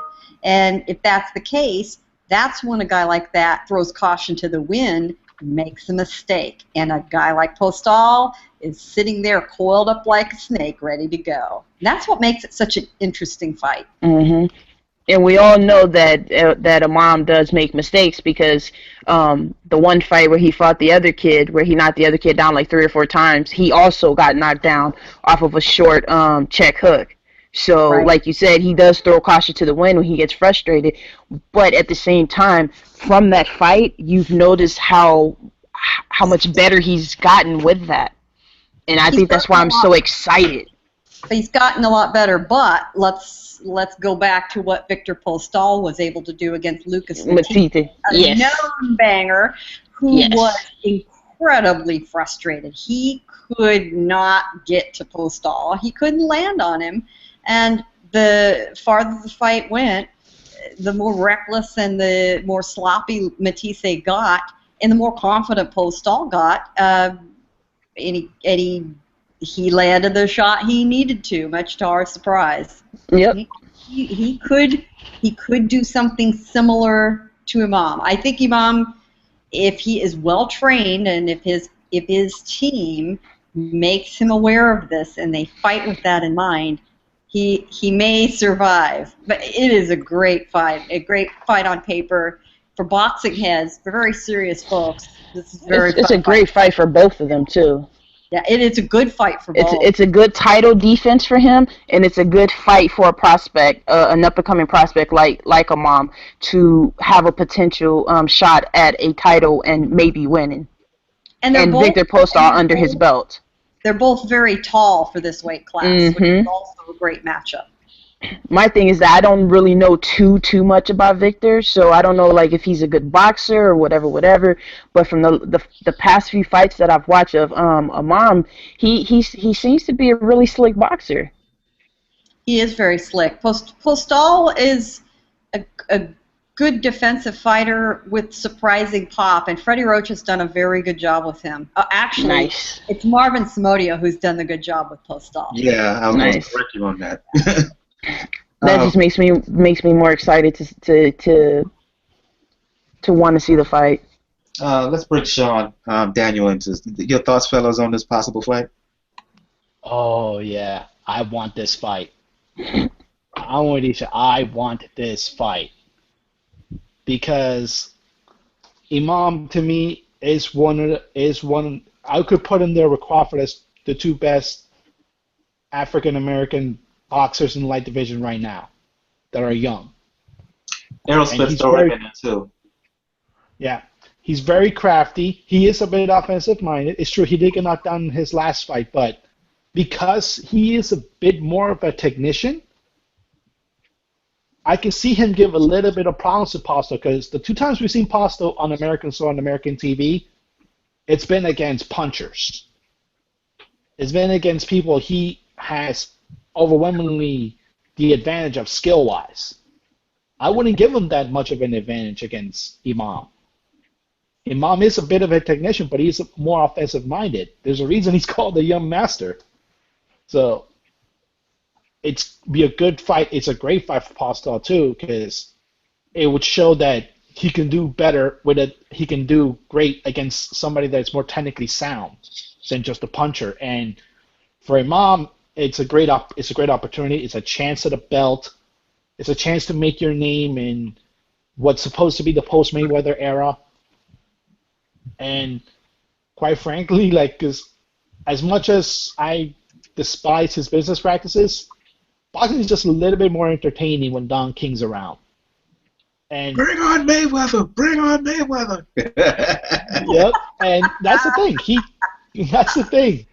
And if that's the case, that's when a guy like that throws caution to the wind, makes a mistake. And a guy like Postol is sitting there coiled up like a snake, ready to go. And that's what makes it such an interesting fight. Mm-hmm. And we all know that Imam does make mistakes because the one fight where he fought the other kid, where he knocked the other kid down like 3 or 4 times, he also got knocked down off of a short check hook. So, Right. like you said, he does throw caution to the wind when he gets frustrated. But at the same time, from that fight, you've noticed how much better he's gotten with that. And I think that's why I'm so excited. He's gotten a lot better, but let's go back to what Victor Postol was able to do against Lucas Matite, a yes. known banger who Yes. was incredibly frustrated. He could not get to Postol. He couldn't land on him. And the farther the fight went, the more reckless and the more sloppy Matisse got, and the more confident Postol got. And he landed the shot he needed to, much to our surprise. Yep. He could do something similar to Imam. I think Imam, if he is well trained and if his team makes him aware of this and they fight with that in mind, he may survive. But it is a great fight on paper. For boxing heads, for very serious folks, this is It's a great fight for both of them too. Yeah, it's a good fight for both. It's a good title defense for him, and it's a good fight for a prospect, an up-and-coming prospect like Imam, to have a potential shot at a title and maybe winning. And Victor Postol under his belt. They're both very tall for this weight class, which is also a great matchup. My thing is that I don't really know too much about Victor, so I don't know like if he's a good boxer or whatever. But from the past few fights that I've watched of Imam, he seems to be a really slick boxer. He is very slick. Postol is a good defensive fighter with surprising pop, and Freddie Roach has done a very good job with him. Actually, nice. It's Marvin Samodio who's done the good job with Postol. Yeah, I'm going to correct you on that. That just makes me more excited to want to see the fight. Let's bring Sean Daniel into your thoughts, fellas, on this possible fight. Oh yeah, I want this fight. I want this fight because Imam to me is one. I could put him there with Crawford as the 2 best African American boxers in the light division right now that are young. Errol Spence throwing in there too. Yeah, he's very crafty. He is a bit offensive minded. It's true he did get knocked down in his last fight, but because he is a bit more of a technician, I can see him give a little bit of problems to Postol because the 2 times we've seen Postol on American TV, it's been against punchers. It's been against people he has overwhelmingly the advantage of skill-wise. I wouldn't give him that much of an advantage against Imam. Imam is a bit of a technician, but he's more offensive-minded. There's a reason he's called the young master. So it's be a good fight. It's a great fight for Postol too, because it would show that he can do better with it. He can do great against somebody that's more technically sound than just a puncher. And for Imam, it's a great opportunity. It's a chance at a belt. It's a chance to make your name in what's supposed to be the post-Mayweather era. And quite frankly, because as much as I despise his business practices, boxing is just a little bit more entertaining when Don King's around. And bring on Mayweather! Bring on Mayweather! Yep, and that's the thing. That's the thing.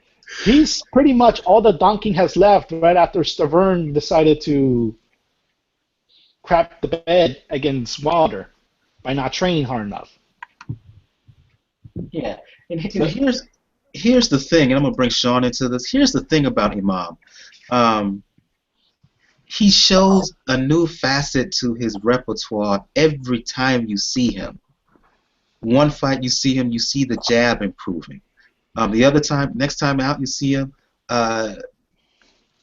He's pretty much all that Don King has left right after Stavern decided to crap the bed against Wilder by not training hard enough. Yeah, and here's the thing, and I'm gonna bring Sean into this. Here's the thing about Imam. he shows a new facet to his repertoire every time you see him. One fight you see him, you see the jab improving. The other time, next time out, you see him, the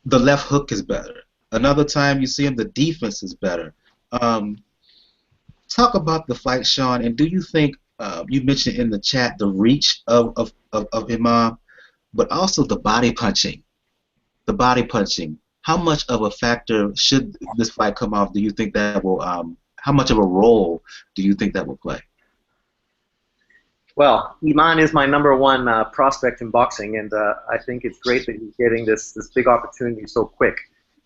left hook is better. Another time you see him, the defense is better. Talk about the fight, Sean, and do you think you mentioned in the chat the reach of Imam, but also the body punching? The body punching. How much of a factor should this fight come off? Do you think that will? How much of a role do you think that will play? Well, Iman is my #1 prospect in boxing, and I think it's great that he's getting this big opportunity so quick.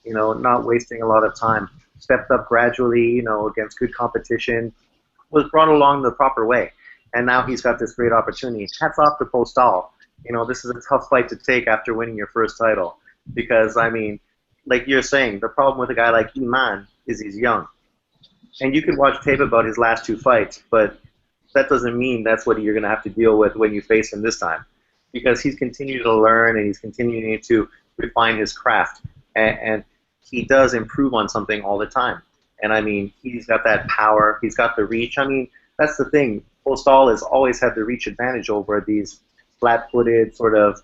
You know, not wasting a lot of time. Stepped up gradually, you know, against good competition, was brought along the proper way, and now he's got this great opportunity. Hats off to Postol. You know, this is a tough fight to take after winning your first title, because I mean, like you're saying, the problem with a guy like Iman is he's young, and you can watch tape about his last 2 fights, but that doesn't mean that's what you're going to have to deal with when you face him this time, because he's continuing to learn and he's continuing to refine his craft, and he does improve on something all the time. And I mean, he's got that power, he's got the reach. I mean, that's the thing. Postol has always had the reach advantage over these flat-footed, sort of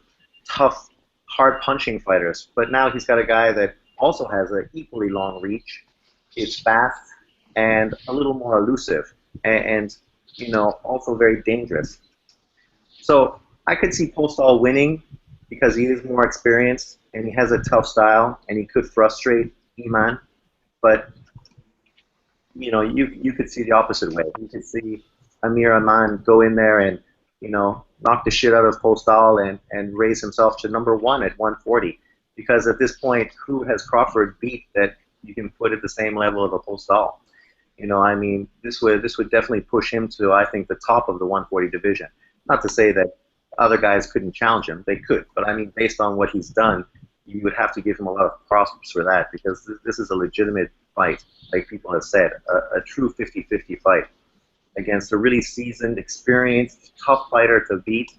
tough, hard-punching fighters. But now he's got a guy that also has an equally long reach, is fast, and a little more elusive, and you know, also very dangerous. So I could see Postol winning because he is more experienced and he has a tough style and he could frustrate Iman. But you know, you could see the opposite way. You could see Amir Imam go in there and, you know, knock the shit out of Postol and raise himself to #1 at 140. Because at this point, who has Crawford beat that you can put at the same level of a Postol? You know, I mean, this would definitely push him to, I think, the top of the 140 division. Not to say that other guys couldn't challenge him. They could. But, I mean, based on what he's done, you would have to give him a lot of props for that, because this is a legitimate fight, like people have said, a true 50-50 fight against a really seasoned, experienced, tough fighter to beat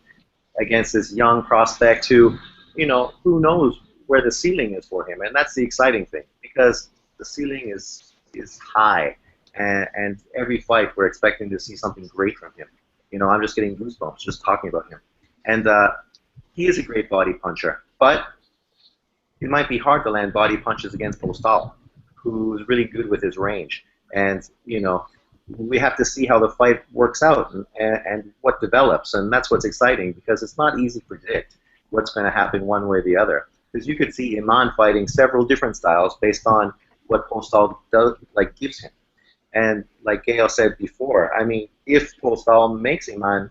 against this young prospect who, you know, who knows where the ceiling is for him. And that's the exciting thing, because the ceiling is high. And every fight we're expecting to see something great from him. You know, I'm just getting goosebumps just talking about him. And he is a great body puncher. But it might be hard to land body punches against Postol, who's really good with his range. And, you know, we have to see how the fight works out and what develops. And that's what's exciting, because it's not easy to predict what's going to happen one way or the other. Because you could see Iman fighting several different styles based on what Postol gives him. And like Gail said before, I mean, if Postol makes Iman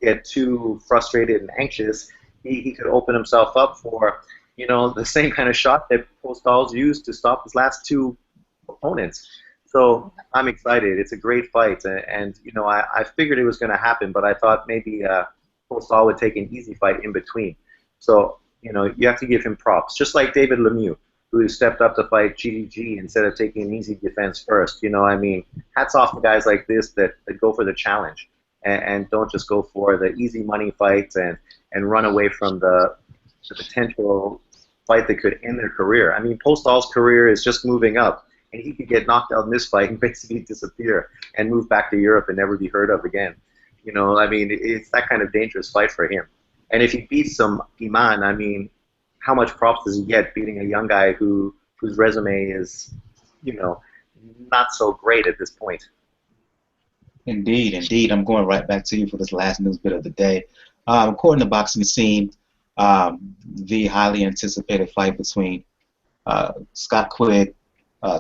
get too frustrated and anxious, he could open himself up for, you know, the same kind of shot that Postol's used to stop his last 2 opponents. So I'm excited. It's a great fight. And you know, I figured it was going to happen, but I thought maybe Postol would take an easy fight in between. So, you know, you have to give him props. Just like David Lemieux, who stepped up to fight GDG instead of taking an easy defense first. You know, I mean, hats off to guys like this that go for the challenge and don't just go for the easy money fights and run away from the potential fight that could end their career. I mean, Postol's career is just moving up, and he could get knocked out in this fight and basically disappear and move back to Europe and never be heard of again. You know, I mean, it's that kind of dangerous fight for him. And if he beats some Iman, I mean, how much props does he get beating a young guy whose resume is, you know, not so great at this point? Indeed, indeed. I'm going right back to you for this last news bit of the day. According to Boxing Scene, the highly anticipated fight between Scott Quigg,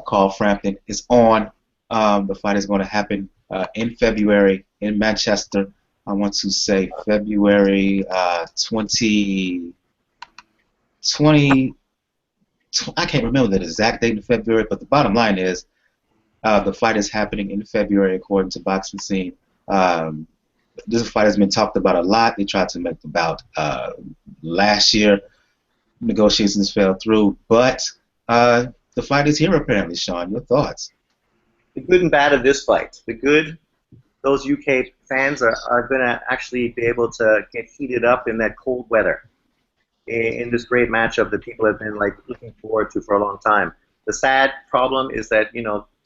Carl Frampton is on. The fight is going to happen in February in Manchester. I want to say February 20. I can't remember the exact date in February, but the bottom line is the fight is happening in February according to Boxing Scene. This fight has been talked about a lot. They tried to make the bout last year. Negotiations fell through, but the fight is here apparently. Sean, your thoughts? The good and bad of this fight. The good, those UK fans are going to actually be able to get heated up in that cold weather in this great matchup that people have been looking forward to for a long time. The sad problem is that,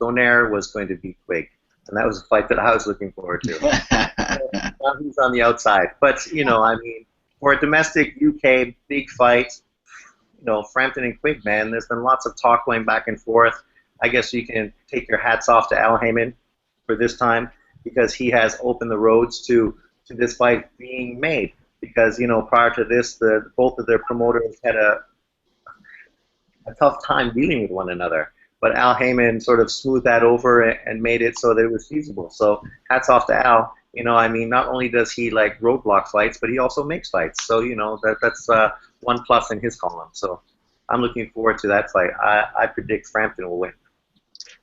Donaire was going to beat Quigg, and that was a fight that I was looking forward to. Now he's on the outside. But, for a domestic UK big fight, Frampton and Quigg, man, there's been lots of talk going back and forth. I guess you can take your hats off to Al Heyman for this time, because he has opened the roads to this fight being made. Because, prior to this, both of their promoters had a tough time dealing with one another. But Al Heyman sort of smoothed that over and made it so that it was feasible. So hats off to Al. Not only does he like roadblock fights, but he also makes fights. So, that's one plus in his column. So I'm looking forward to that fight. I predict Frampton will win.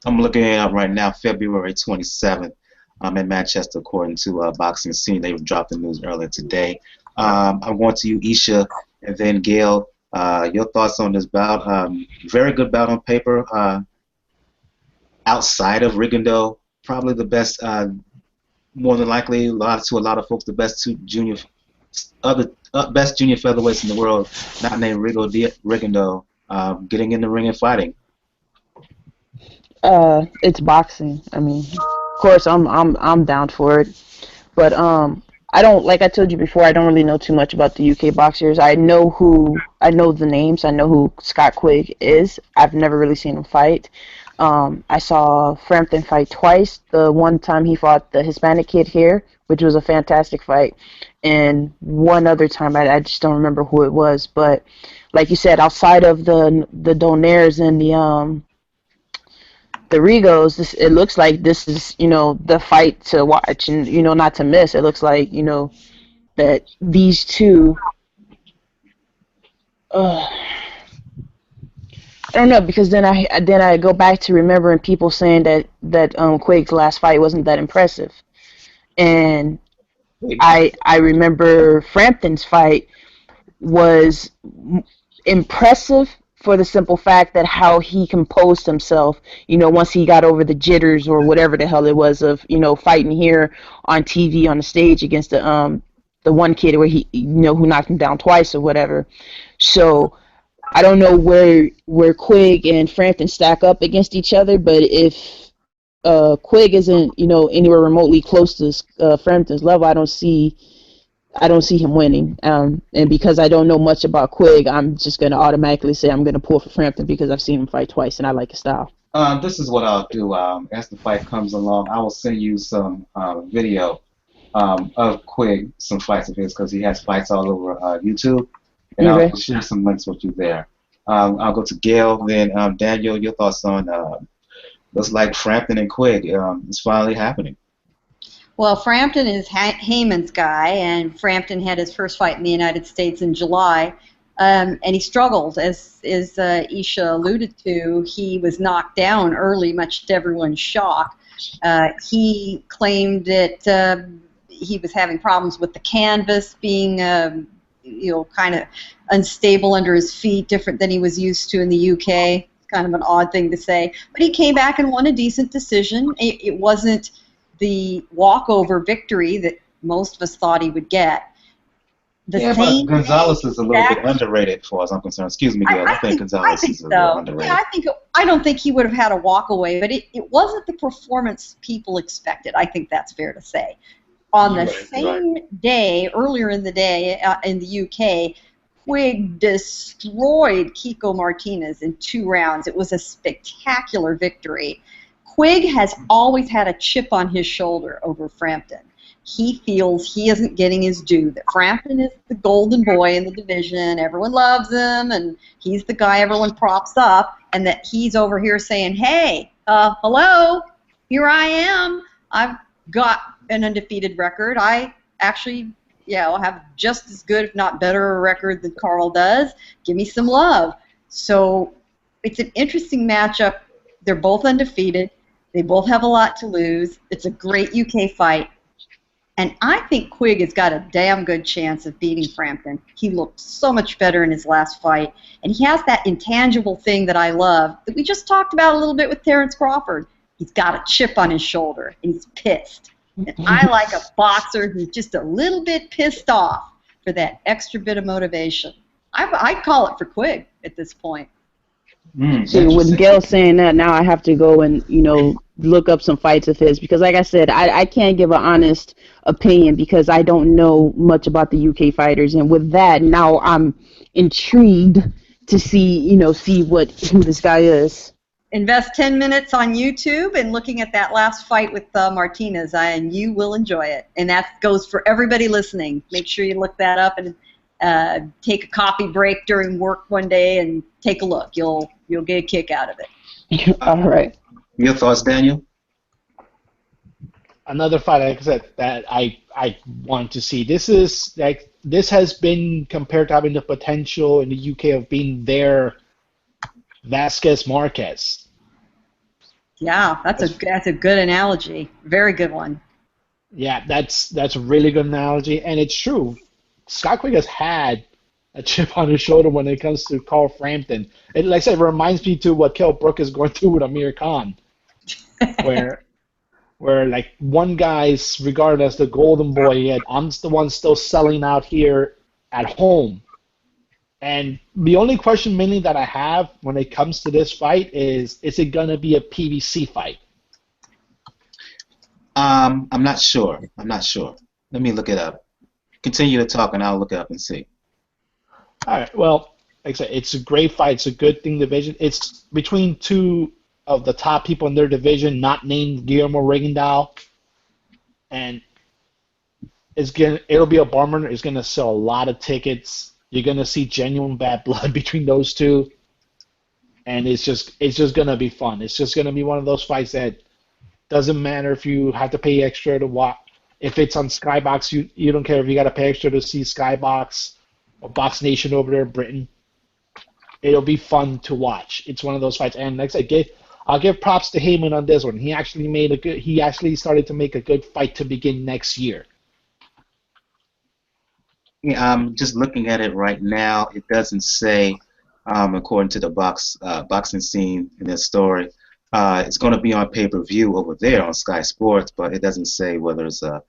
I'm looking it up right now, February 27th. I'm in Manchester, according to Boxing Scene. They dropped the news earlier today. I'm going to you, Isha, and then Gail. Your thoughts on this bout? Very good bout on paper. Outside of Rigondeaux, probably the best. More than likely, to a lot of folks, the best best junior featherweights in the world, not named Rigondeaux, getting in the ring and fighting. It's boxing. I mean, of course, I'm down for it, but I don't, like I told you before, I don't really know too much about the UK boxers. I know the names. I know who Scott Quigg is. I've never really seen him fight. I saw Frampton fight twice. The one time he fought the Hispanic kid here, which was a fantastic fight, and one other time I just don't remember who it was. But like you said, outside of the Donaires and the Rios, it looks like this is the fight to watch and not to miss. It looks like that these two. I don't know, because then I go back to remembering people saying that Quigg's last fight wasn't that impressive, and I remember Frampton's fight was impressive for the simple fact that how he composed himself, once he got over the jitters or whatever the hell it was of fighting here on TV on the stage against the one kid where he who knocked him down twice or whatever. So I don't know where Quigg and Frampton stack up against each other, but if Quigg isn't anywhere remotely close to Frampton's level, I don't see him winning. And because I don't know much about Quigg, I'm just going to automatically say I'm going to pull for Frampton because I've seen him fight twice and I like his style. This is what I'll do. As the fight comes along, I will send you some video of Quigg, some fights of his, because he has fights all over YouTube. And Okay. I'll share some links with you there. I'll go to Gail, then Daniel, your thoughts on looks like Frampton and Quigg is finally happening. Well, Frampton is Heyman's guy, and Frampton had his first fight in the United States in July, and he struggled. As Isha alluded to, he was knocked down early, much to everyone's shock. He claimed that he was having problems with the canvas being kind of unstable under his feet, different than he was used to in the UK. It's kind of an odd thing to say. But he came back and won a decent decision. It wasn't the walkover victory that most of us thought he would get. But Gonzalez is a little bit underrated, as far as I'm concerned. Excuse me, Gail. I think Gonzalez is a little underrated. Yeah, I don't think he would have had a walkaway, but it wasn't the performance people expected. I think that's fair to say. On the same day, earlier in the day, in the UK, Quigg destroyed Kiko Martinez in 2 rounds. It was a spectacular victory. Quigg has always had a chip on his shoulder over Frampton. He feels he isn't getting his due, that Frampton is the golden boy in the division, everyone loves him, and he's the guy everyone props up, and that he's over here saying, hey, hello, here I am. I've got an undefeated record. I actually, will have just as good, if not better, a record than Carl does. Give me some love. So it's an interesting matchup. They're both undefeated. They both have a lot to lose. It's a great UK fight. And I think Quigg has got a damn good chance of beating Frampton. He looked so much better in his last fight. And he has that intangible thing that I love that we just talked about a little bit with Terence Crawford. He's got a chip on his shoulder, and he's pissed. And I like a boxer who's just a little bit pissed off for that extra bit of motivation. I'd call it for Quigg at this point. See, with Gail saying that, now I have to go and look up some fights of his because, like I said, I can't give an honest opinion because I don't know much about the UK fighters, and with that, now I'm intrigued to see who this guy is. Invest 10 minutes on YouTube and looking at that last fight with Martinez, and you will enjoy it. And that goes for everybody listening. Make sure you look that up and take a coffee break during work one day and take a look. You'll get a kick out of it. All right. Your thoughts, Daniel? Another fight, like I said, that I want to see. This has been compared to having the potential in the UK of being their Vasquez Marquez. Yeah, that's a good analogy. Very good one. Yeah, that's a really good analogy, and it's true. Scott Quigg has had a chip on his shoulder when it comes to Carl Frampton. It, like I said, it reminds me to what Kell Brook is going through with Amir Khan, where like one guy's regarded as the golden boy, yet I'm the one still selling out here at home. And the only question mainly that I have when it comes to this fight is it going to be a PBC fight? I'm not sure. Let me look it up. Continue to talk, and I'll look it up and see. All right. Well, like I said, it's a great fight. It's a good thing division. It's between two of the top people in their division, not named Guillermo Regendahl, and it'll be a bummer. It's gonna sell a lot of tickets. You're gonna see genuine bad blood between those two, and it's just gonna be fun. It's just gonna be one of those fights that doesn't matter if you have to pay extra to watch. If it's on Skybox, you don't care if you got to pay extra to see Skybox or Box Nation over there in Britain. It'll be fun to watch. It's one of those fights, and like I said, I'll give props to Heyman on this one. He actually started to make a good fight to begin next year. Yeah, I'm just looking at it right now. It doesn't say, according to the boxing scene in this story, it's going to be on pay-per-view over there on Sky Sports, but it doesn't say whether it's a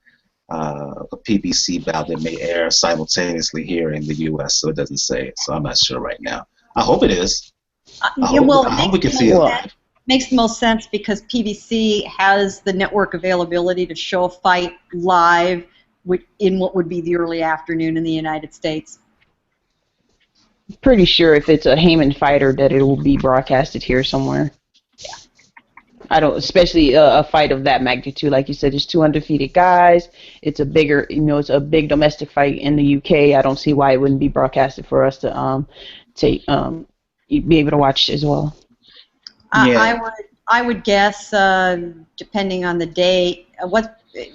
PBC bout that may air simultaneously here in the U.S., so it doesn't say it. So I'm not sure right now. I hope it is. I hope we can see it live. Makes the most sense because PBC has the network availability to show a fight live in what would be the early afternoon in the United States. Pretty sure if it's a Heyman fighter that it will be broadcasted here somewhere. Yeah. I don't, especially a fight of that magnitude. Like you said, there's two undefeated guys. It's a bigger, it's a big domestic fight in the UK. I don't see why it wouldn't be broadcasted for us to be able to watch as well. Yeah. I would guess, depending on the date.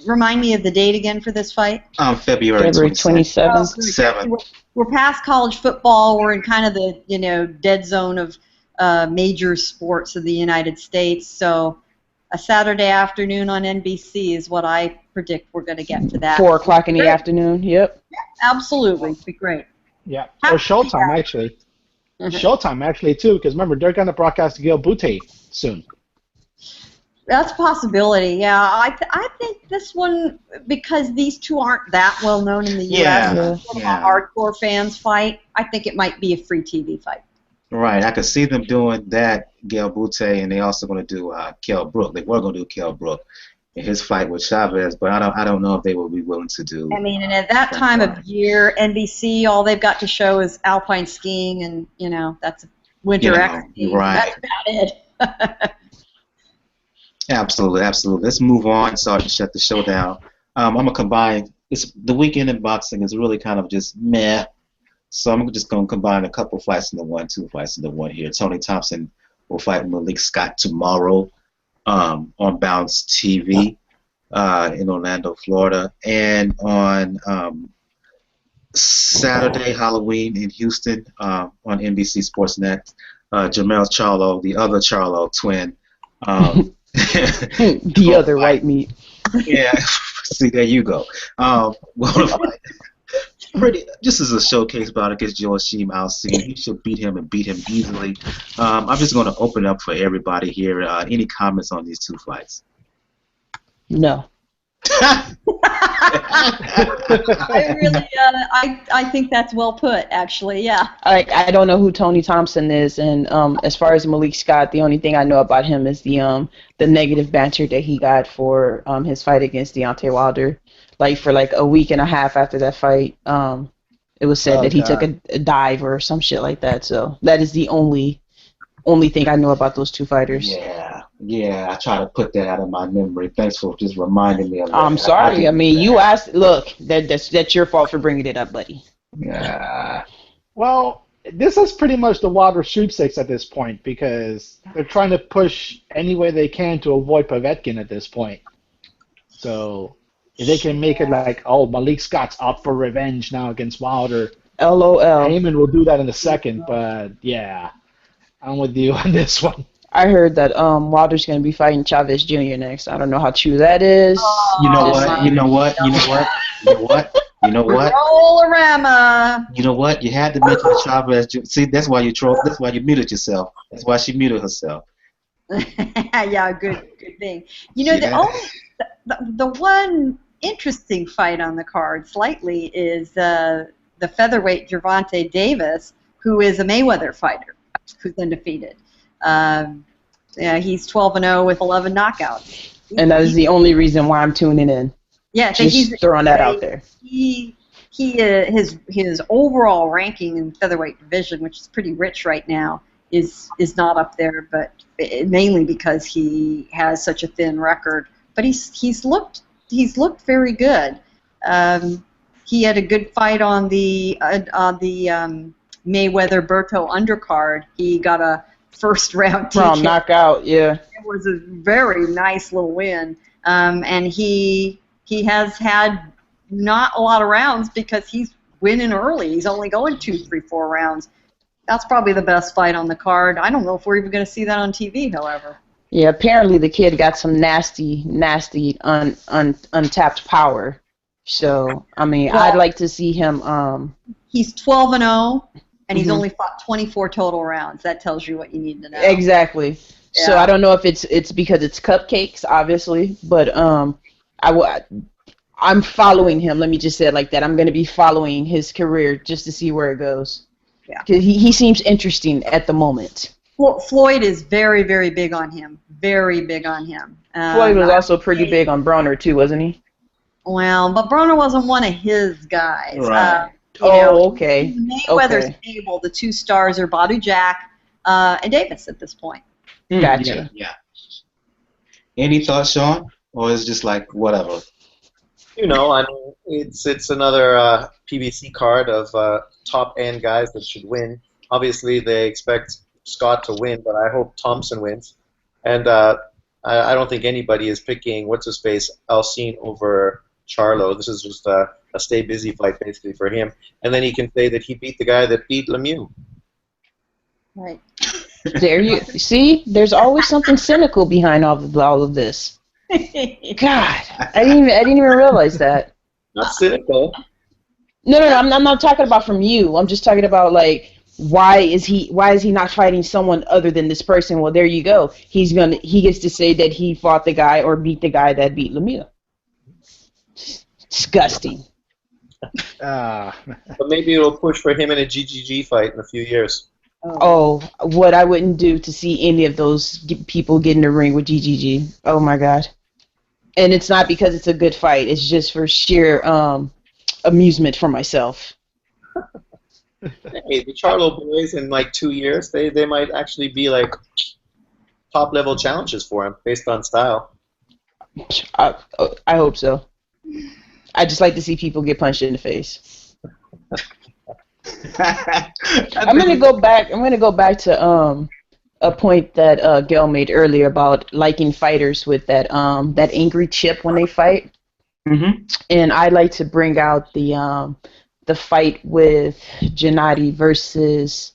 Remind me of the date again for this fight? February 27th. We're past college football. We're in kind of the dead zone of major sports of the United States. So a Saturday afternoon on NBC is what I predict we're going to get for that. 4 o'clock in the afternoon. Yep. Absolutely, it'd be great. Yeah, or Showtime actually. Showtime actually too, because remember they're going to broadcast Gail Butte soon. That's a possibility. Yeah, I think this one, because these two aren't that well known in the U.S. It's a hardcore fans fight. I think it might be a free TV fight. Right, I could see them doing that, Gail Butte, and they also going to do Kell Brook. They were going to do Kell Brook in his fight with Chavez, but I don't know if they will be willing to do. I mean, and at that time of year, NBC, all they've got to show is alpine skiing, and that's winter X. Right. That's about it. Absolutely. Let's move on. Sorry to shut the show down. I'm gonna combine. The weekend in boxing is really kind of just meh. So I'm just gonna combine a couple fights into one, 2 fights into one here. Tony Thompson will fight Malik Scott tomorrow on Bounce TV in Orlando, Florida, and on Saturday, Halloween in Houston on NBC Sportsnet. Jermell Charlo, the other Charlo twin. The other white meat. Yeah, see, there you go. Just as a showcase bout against Joachim Alcine, he should beat him and beat him easily. I'm just going to open up for everybody here. Any comments on these 2 fights? No. I really, I think that's well put, actually. Yeah. I don't know who Tony Thompson is, and as far as Malik Scott, the only thing I know about him is the negative banter that he got for his fight against Deontay Wilder. Like for like a week and a half after that fight, it was said that he took a dive or some shit like that. So that is the only thing I know about those two fighters. Yeah, I try to put that out of my memory. Thanks for just reminding me of that. I'm sorry. I mean, you asked. Look, that's your fault for bringing it up, buddy. Yeah. Well, this is pretty much the Wilder sweepstakes at this point because they're trying to push any way they can to avoid Povetkin at this point. So if they can make it like, oh, Malik Scott's out for revenge now against Wilder. LOL. Heyman will do that in a second, but yeah, I'm with you on this one. I heard that Wilder's going to be fighting Chavez Jr. next. I don't know how true that is. You know what? Roll-a-rama. You know what? You had to mention Chavez. See, that's why you trolled. That's why you muted yourself. That's why she muted herself. Yeah, good thing. You know, the one interesting fight on the card slightly is the featherweight Gervonta Davis, who is a Mayweather fighter, who's undefeated. Yeah, he's 12-0 with 11 knockouts. And that is the only reason why I'm tuning in. Yeah, he's throwing that out there. His overall ranking in the featherweight division, which is pretty rich right now, is not up there, but mainly because he has such a thin record. But he's looked very good. He had a good fight on the Mayweather Berto undercard. He got a first round knockout. Yeah, it was a very nice little win. And he has had not a lot of rounds because he's winning early. He's only going 2, 3, 4 rounds. That's probably the best fight on the card. I don't know if we're even going to see that on TV, however. Yeah, apparently the kid got some nasty, untapped power. So, I mean, I'd like to see him. He's 12-0, and he's only fought 24 total rounds. That tells you what you need to know. Exactly. Yeah. So I don't know if it's because it's cupcakes, obviously, but I'm following him. Let me just say it like that. I'm going to be following his career just to see where it goes. Yeah. Because he seems interesting at the moment. Well, Floyd is very, very big on him. Very big on him. Floyd was also pretty big on Broner, too, wasn't he? Well, but Broner wasn't one of his guys. Right. Okay. Mayweather's stable. The two stars are Badu Jack and Davis at this point. Gotcha. Yeah. Any thoughts, Sean? Or is it just like whatever? You know, I mean, it's another PBC card of top-end guys that should win. Obviously, they expect Scott to win, but I hope Thompson wins. And I don't think anybody is picking what's-his-face Alcine over Charlo. This is just a stay-busy fight, basically, for him. And then he can say that he beat the guy that beat Lemieux. Right. There you see. There's always something cynical behind all of this. God, I didn't even realize that. Not cynical. No. I'm not talking about from you. I'm just talking about like why is he not fighting someone other than this person? Well, there you go. He gets to say that he fought the guy or beat the guy that beat Lemieux. Disgusting. But maybe it'll push for him in a GGG fight in a few years. Oh, what I wouldn't do to see any of those people get in the ring with GGG. Oh, my God. And it's not because it's a good fight. It's just for sheer amusement for myself. Hey, the Charlo boys in like 2 years, they might actually be like top-level challenges for him based on style. I hope so. I just like to see people get punched in the face. I'm gonna go back to a point that Gail made earlier about liking fighters with that angry chip when they fight. Mm-hmm. And I'd like to bring out the fight with Gennady versus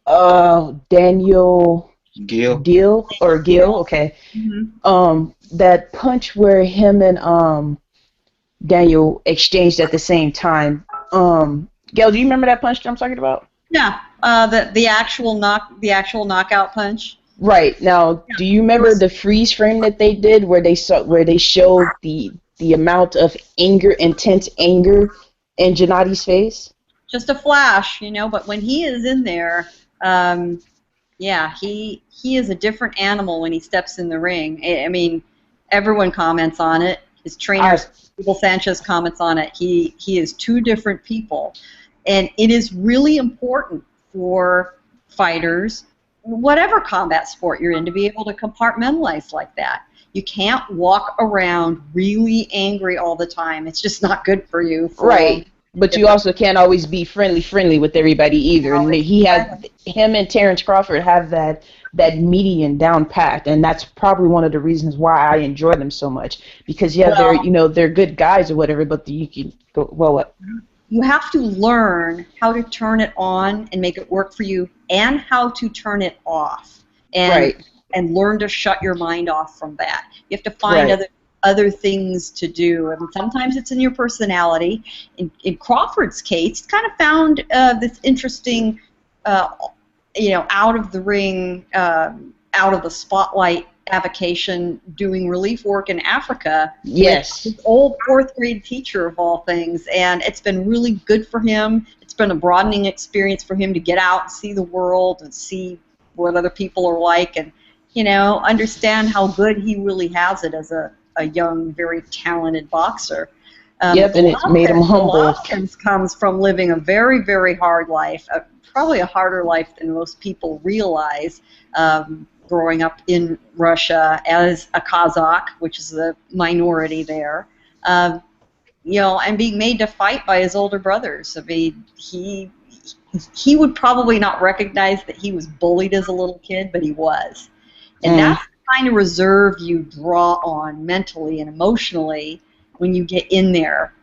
Daniel Gil, okay. Mm-hmm. That punch where him and Daniel exchanged at the same time. Gail, do you remember that punch that I'm talking about? Yeah, the actual knockout punch. Right. Now, do you remember the freeze frame that they did where they showed the the amount of anger, intense anger in Gennadi's face? Just a flash, but when he is in there, yeah, he is a different animal when he steps in the ring. I mean, everyone comments on it. His trainer, Hugo Sanchez, comments on it. He is two different people. And it is really important for fighters, whatever combat sport you're in, to be able to compartmentalize like that. You can't walk around really angry all the time. It's just not good for you. Right. But you also can't always be friendly with everybody either. And him and Terence Crawford have that median down packed, and that's probably one of the reasons why I enjoy them so much. Because they're good guys or whatever, but you can go, well, what? You have to learn how to turn it on and make it work for you, and how to turn it off, and learn to shut your mind off from that. You have to find other things to do, and sometimes it's in your personality. In Crawford's case, he's kind of found this interesting, out of the ring, out of the spotlight avocation, doing relief work in Africa. Yes. With his old fourth grade teacher of all things, and it's been really good for him. It's been a broadening experience for him to get out and see the world and see what other people are like, and understand how good he really has it as a young, very talented boxer. And it's made him humble. Comes from living a very, very hard life, probably a harder life than most people realize. Growing up in Russia as a Kazakh, which is a minority there, and being made to fight by his older brothers. I mean, he would probably not recognize that he was bullied as a little kid, but he was. And that's the kind of reserve you draw on mentally and emotionally when you get in there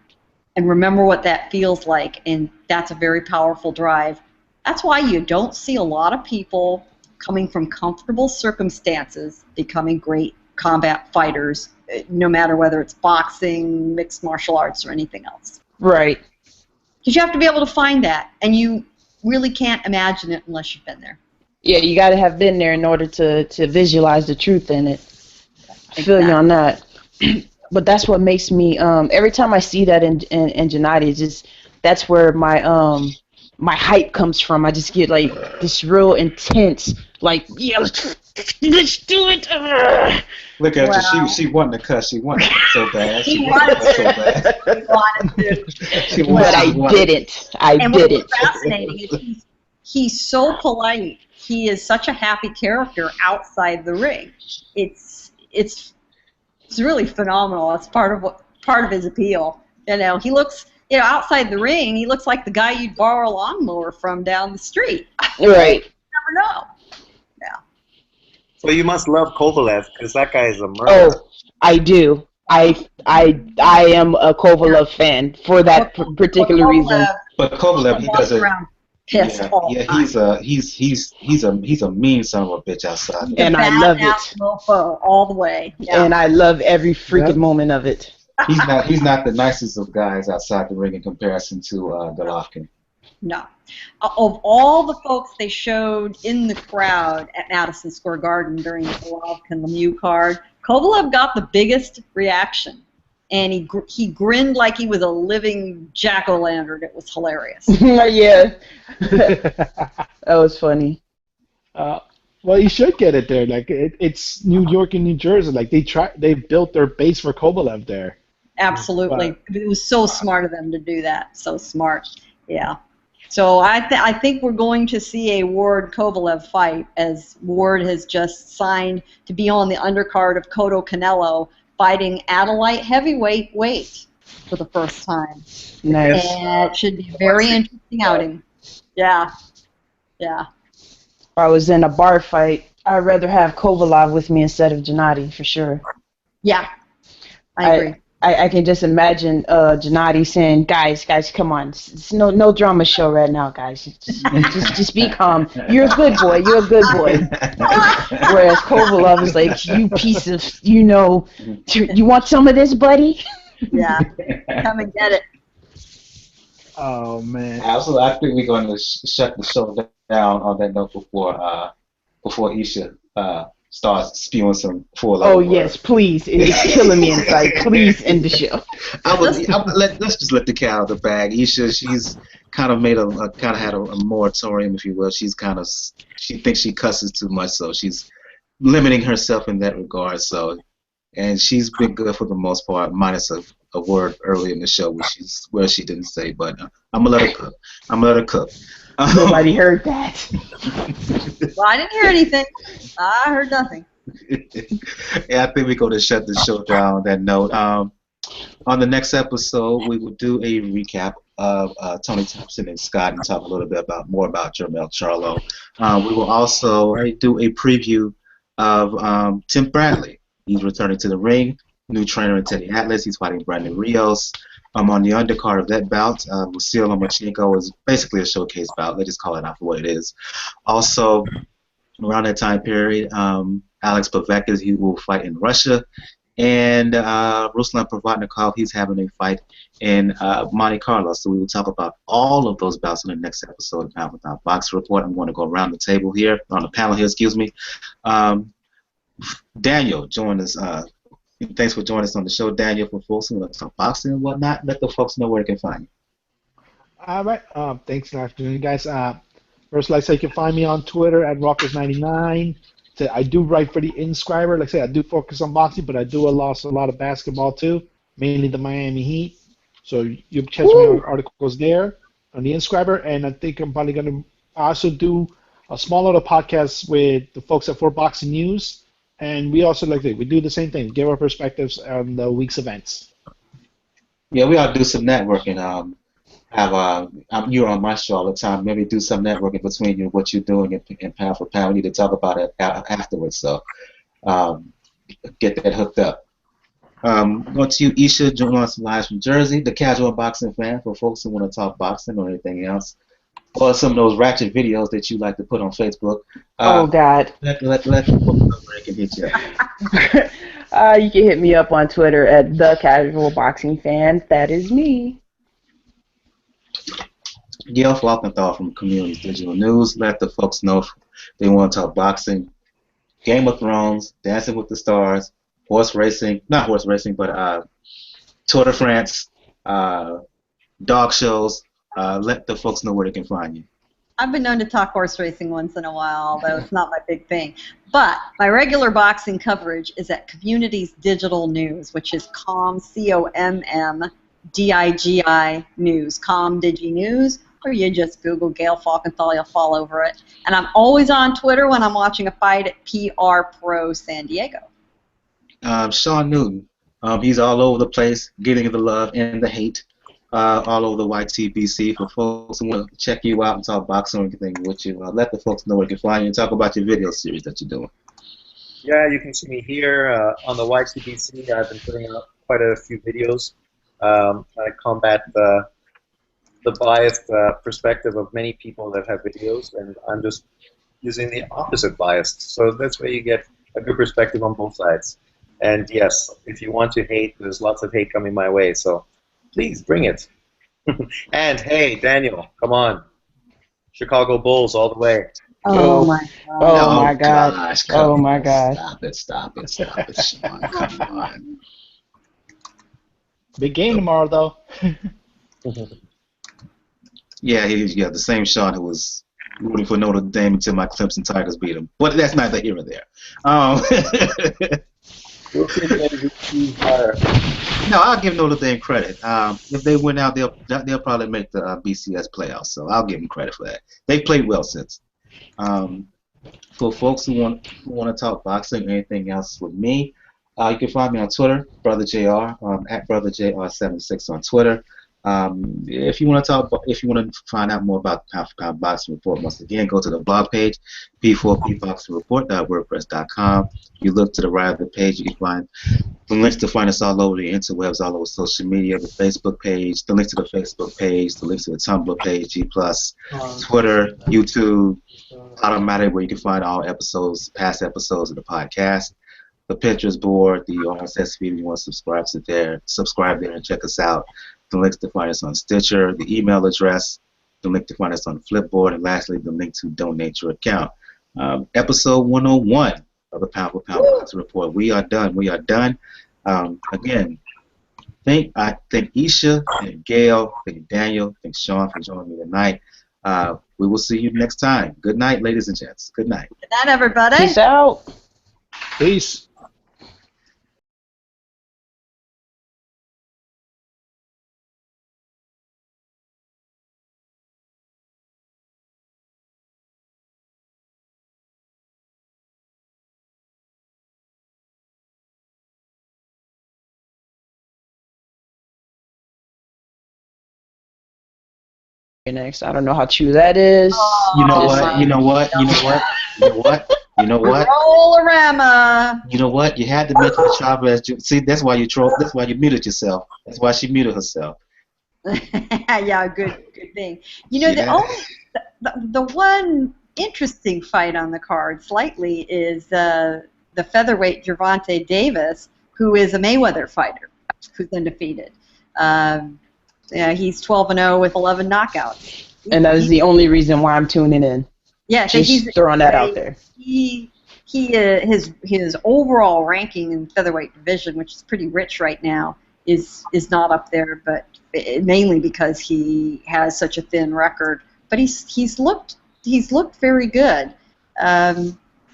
and remember what that feels like, and that's a very powerful drive. That's why you don't see a lot of people coming from comfortable circumstances becoming great combat fighters, no matter whether it's boxing, mixed martial arts, or anything else. Right. Because you have to be able to find that, and you really can't imagine it unless you've been there. Yeah, you got to have been there in order to visualize the truth in it. I feel you on that. But that's what makes me, every time I see that in Gennady, that's where my hype comes from. I just get like this real intense, like, yeah, let's do it. Look at her. She wanted to cuss. She wanted it so bad. She wanted to. She wanted to. But I didn't. And what's fascinating is he's so polite. He is such a happy character outside the ring. It's really phenomenal. It's part of his appeal. He looks. Outside the ring, he looks like the guy you'd borrow a lawnmower from down the street. Right. You never know. Yeah. So you must love Kovalev, because that guy is a murderer. Oh, I do. I am a Kovalev fan for that particular reason. But Kovalev, he doesn't. Pissed all the time. He's a mean son of a bitch outside. And I love it. Mofo all the way. Yeah. And I love every freaking moment of it. He's not the nicest of guys outside the ring in comparison to Golovkin. No. Of all the folks they showed in the crowd at Madison Square Garden during the Golovkin Lemieux card, Kovalev got the biggest reaction. And he grinned like he was a living jack-o'-lantern. It was hilarious. Yeah. That was funny. Well, you should get it there. Like it's New York and New Jersey. Like they built their base for Kovalev there. Absolutely, it was so smart of them to do that. So smart, yeah. So I think we're going to see a Ward Kovalev fight, as Ward has just signed to be on the undercard of Cotto Canelo, fighting at a light heavyweight weight for the first time. Nice. And it should be a very interesting outing. Yeah, yeah. If I was in a bar fight, I'd rather have Kovalev with me instead of Gennady, for sure. Yeah, I agree. I can just imagine Gennady saying, guys, come on. It's no drama show right now, guys. Just be calm. You're a good boy. Whereas Kovalev is like, you piece of, you want some of this, buddy? Yeah, come and get it. Oh, man. Absolutely. I think we're going to shut the show down on that note before Isha starts spewing some Oh four-letter yes, words. please. It's killing me inside. Please end the show. Let's just let the cat out of the bag. Isha, she's kind of made kind of had a moratorium, if you will. She thinks she cusses too much, so she's limiting herself in that regard. So, and she's been good for the most part, minus a word early in the show where she didn't say. But I'm gonna let her cook. Nobody heard that. Well, I didn't hear anything. I heard nothing. Yeah, I think we're going to shut the show down on that note. On the next episode, we will do a recap of Tony Thompson and Scott and talk a little bit more about Jermell Charlo. We will also do a preview of Tim Bradley. He's returning to the ring. New trainer in Teddy Atlas. He's fighting Brandon Rios. On the undercard of that bout, Lucille Lomachenko is basically a showcase bout. Let's just call it out for what it is. Also, around that time period, Alex Povetkin, he will fight in Russia. And Ruslan Provodnikov, he's having a fight in Monte Carlo. So we will talk about all of those bouts in the next episode of Pound Without Box Report. I'm going to go around the table here, on the panel here, excuse me. Daniel, join us. Thanks for joining us on the show, Daniel, for folks who want to talk boxing and whatnot. Let the folks know where they can find you. All right. Thanks for the afternoon, guys. First, like I said, you can find me on Twitter at Rockers99. I do write for the Inscriber. Like I said, I do focus on boxing, but I do a lot of basketball too, mainly the Miami Heat. So you can catch me on articles there on the Inscriber, and I think I'm probably going to also do a small little podcast with the folks at 4Boxing News. And we also we do the same thing, give our perspectives on the week's events. Yeah, we ought to do some networking. You're on my show all the time. Maybe do some networking between you, what you're doing in Pound for Pound. We need to talk about it afterwards. So get that hooked up. Going to you, Isha, joining us live from Jersey, the casual boxing fan for folks who want to talk boxing or anything else. Or some of those ratchet videos that you like to put on Facebook. Oh, God. Let the folks know where they can hit you. You can hit me up on Twitter at The Casual Boxing Fan. That is me. Gail Falkenthal from Communities Digital News. Let the folks know if they want to talk boxing, Game of Thrones, Dancing with the Stars, horse racing, not horse racing, but Tour de France, dog shows. Let the folks know where they can find you. I've been known to talk horse racing once in a while, although it's not my big thing. But my regular boxing coverage is at Communities Digital News, which is COMMDIGI News, ComDigi News, or you just Google Gail Falkenthal, you'll fall over it. And I'm always on Twitter when I'm watching a fight at PR Pro San Diego. Sean Newton, he's all over the place, getting the love and the hate. All over the YTBC for folks who want to check you out and talk boxing or anything with you. Let the folks know where they can find you and talk about your video series that you're doing. Yeah, you can see me here on the YTBC. I've been putting out quite a few videos. I combat the biased perspective of many people that have videos, and I'm just using the opposite bias. So that's where you get a good perspective on both sides. And yes, if you want to hate, there's lots of hate coming my way. So please bring it. And hey, Daniel, come on. Chicago Bulls all the way. Oh my God. Oh my God. Gosh, Oh my God. Stop it, Sean. Come on. Big game tomorrow, though. Yeah, the same Sean who was rooting for Notre Dame until my Clemson Tigers beat him. But that's neither here nor there. No, I'll give Notre Dame credit. If they win out, they'll probably make the BCS playoffs. So I'll give them credit for that. They've played well since. For folks who want to talk boxing or anything else with me, you can find me on Twitter, Brother JR, at Brother JR76 on Twitter. If you want to find out more about Pound for Pound Boxing Report, once again, go to the blog page, p4pboxingreport.wordpress.com. You look to the right of the page, you can find the links to find us all over the interwebs, all over social media, the Facebook page, the links to the Facebook page, the links to the Tumblr page, G+, Twitter, YouTube, Automatic, where you can find all episodes, past episodes of the podcast, the Pinterest board, the RSS feed, if you want to subscribe there and check us out. The links to find us on Stitcher, the email address, the link to find us on Flipboard, and lastly, the link to donate your account. Episode 101 of the Pound for Pound Boxing Report. We are done. We are done. Again, thank Isha, thank Gail, thank Daniel, thank Sean for joining me tonight. We will see you next time. Good night, ladies and gents. Good night. Good night, everybody. Peace out. Peace. Next, I don't know how true that is. You know what? You know what? You know what? You know what? You know what? Roll-a-rama. You know what? You had to mention the chopper as see. That's why you troll. That's why you muted yourself. That's why she muted herself. Yeah, good thing. You know, the one interesting fight on the card slightly is the featherweight Gervonta Davis, who is a Mayweather fighter, who's undefeated. Yeah, he's 12-0 with 11 knockouts. And that is the only reason why I'm tuning in. Yeah, so Just throwing that out there. His overall ranking in the featherweight division, which is pretty rich right now, is not up there, but mainly because he has such a thin record. But he's looked very good.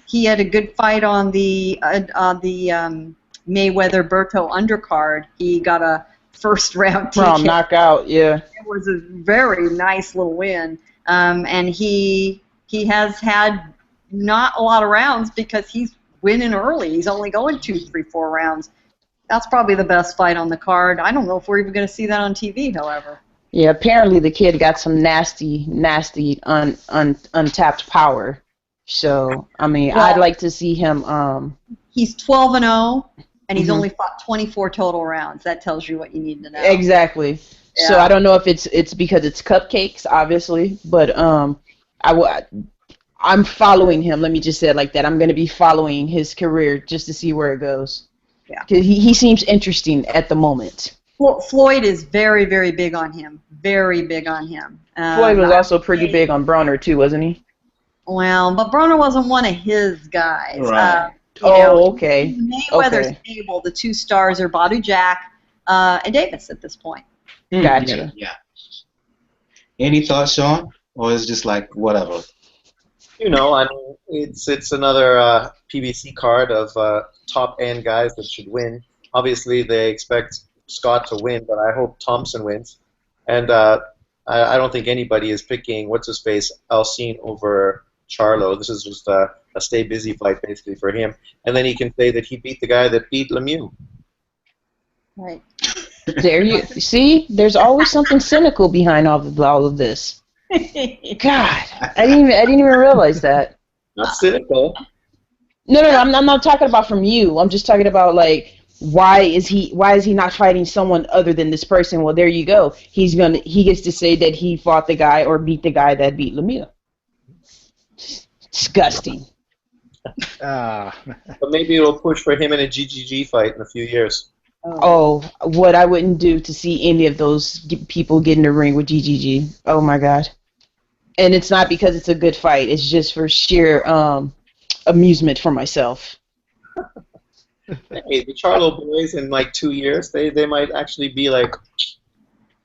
He had a good fight on the Mayweather Berto undercard. He got a first round TKO. Knockout, yeah. It was a very nice little win, and he has had not a lot of rounds because he's winning early. He's only going 2, 3, 4 rounds. That's probably the best fight on the card. I don't know if we're even going to see that on TV, however. Yeah, apparently the kid got some nasty, untapped power. So, I mean, well, I'd like to see him. He's 12-0, and he's only fought 24 total rounds. That tells you what you need to know. Exactly. Yeah. So I don't know if it's because it's cupcakes, obviously, but I'm following him. Let me just say it like that. I'm going to be following his career just to see where it goes. Yeah. Because he seems interesting at the moment. Floyd is very, very big on him. Very big on him. Floyd was also pretty big on Broner, too, wasn't he? Well, but Broner wasn't one of his guys. Right. Okay. Mayweather's stable. The 2 stars are Badu Jack and Davis at this point. Gotcha. Yeah. Any thoughts, Sean? Or is it just like, whatever? You know, I mean, it's another PBC card of top-end guys that should win. Obviously, they expect Scott to win, but I hope Thompson wins. And I don't think anybody is picking, what's-his-face, Alcine over Charlo. This is just a stay-busy fight, basically, for him. And then he can say that he beat the guy that beat Lemieux. Right. There you see. There's always something cynical behind all of this. God, I didn't even realize that. Not cynical. No, I'm not talking about from you. I'm just talking about like why is he not fighting someone other than this person? Well, there you go. He gets to say that he fought the guy or beat the guy that beat Lemieux. Disgusting. But maybe it'll push for him in a GGG fight in a few years. Oh, what I wouldn't do to see any of those people get in the ring with GGG. Oh my God. And it's not because it's a good fight. It's just for sheer amusement for myself. Hey, the Charlo boys in like 2 years, they might actually be like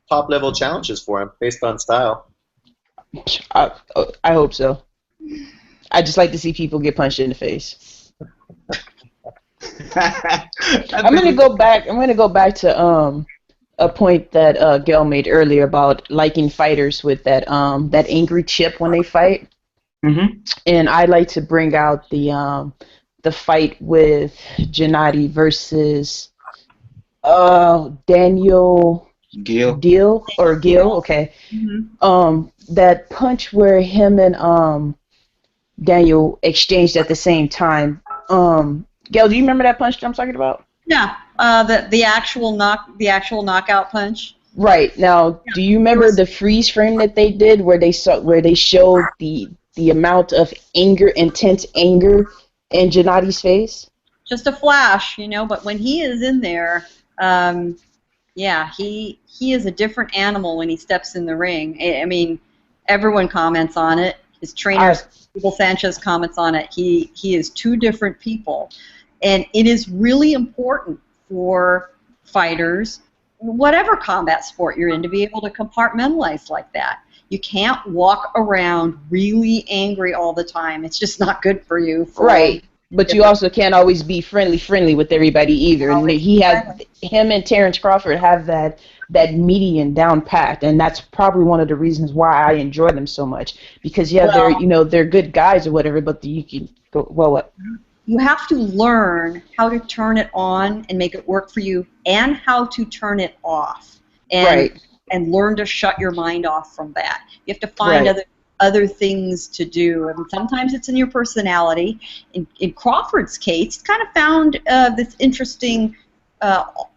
top level challenges for him based on style. I hope so. I just like to see people get punched in the face. I'm gonna go back to a point that Gail made earlier about liking fighters with that angry chip when they fight. Mm-hmm. And I'd like to bring out the fight with Gennady versus Daniel Gil, okay. Mm-hmm. That punch where him and Daniel exchanged at the same time. Gail, do you remember that punch I'm talking about? Yeah, the actual knockout punch. Right. Now, do you remember the freeze frame that they did where they showed the amount of intense anger in Gennady's face? Just a flash, but when he is in there, he is a different animal when he steps in the ring. I mean, everyone comments on it. His trainer, Hugo Sanchez, comments on it. He is two different people. And it is really important for fighters, whatever combat sport you're in, to be able to compartmentalize like that. You can't walk around really angry all the time. It's just not good for you. Right. But you also can't always be friendly with everybody either. And him and Terence Crawford have that median down packed, and that's probably one of the reasons why I enjoy them so much. Because they're good guys or whatever, but you can go what? You have to learn how to turn it on and make it work for you, and how to turn it off, and learn to shut your mind off from that. You have to find other things to do. I mean, sometimes it's in your personality. In Crawford's case, he's kind of found this interesting, out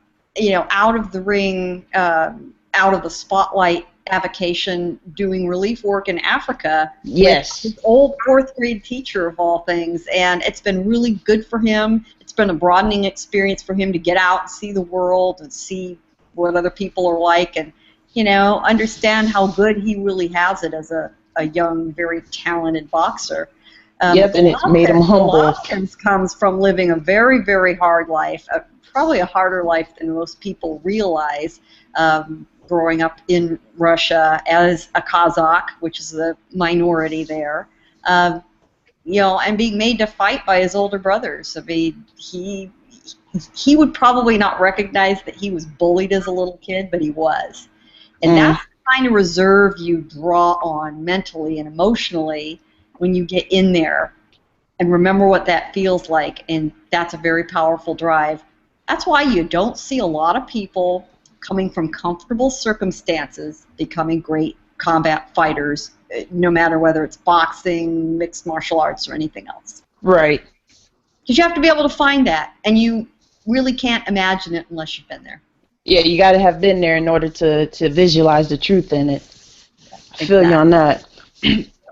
of the ring, out of the spotlight avocation, doing relief work in Africa. Yes. With his old fourth grade teacher of all things, and it's been really good for him. It's been a broadening experience for him to get out and see the world and see what other people are like, and understand how good he really has it as a young, very talented boxer. And it's made him humble. Comes from living a very, very hard life, probably a harder life than most people realize. Growing up in Russia as a Kazakh, which is a minority there, and being made to fight by his older brothers. I mean, he would probably not recognize that he was bullied as a little kid, but he was. And that's the kind of reserve you draw on mentally and emotionally when you get in there and remember what that feels like, and that's a very powerful drive. That's why you don't see a lot of people coming from comfortable circumstances becoming great combat fighters, no matter whether it's boxing, mixed martial arts, or anything else. Right. Because you have to be able to find that, and you really can't imagine it unless you've been there. Yeah, you got to have been there in order to visualize the truth in it. I feel you on that.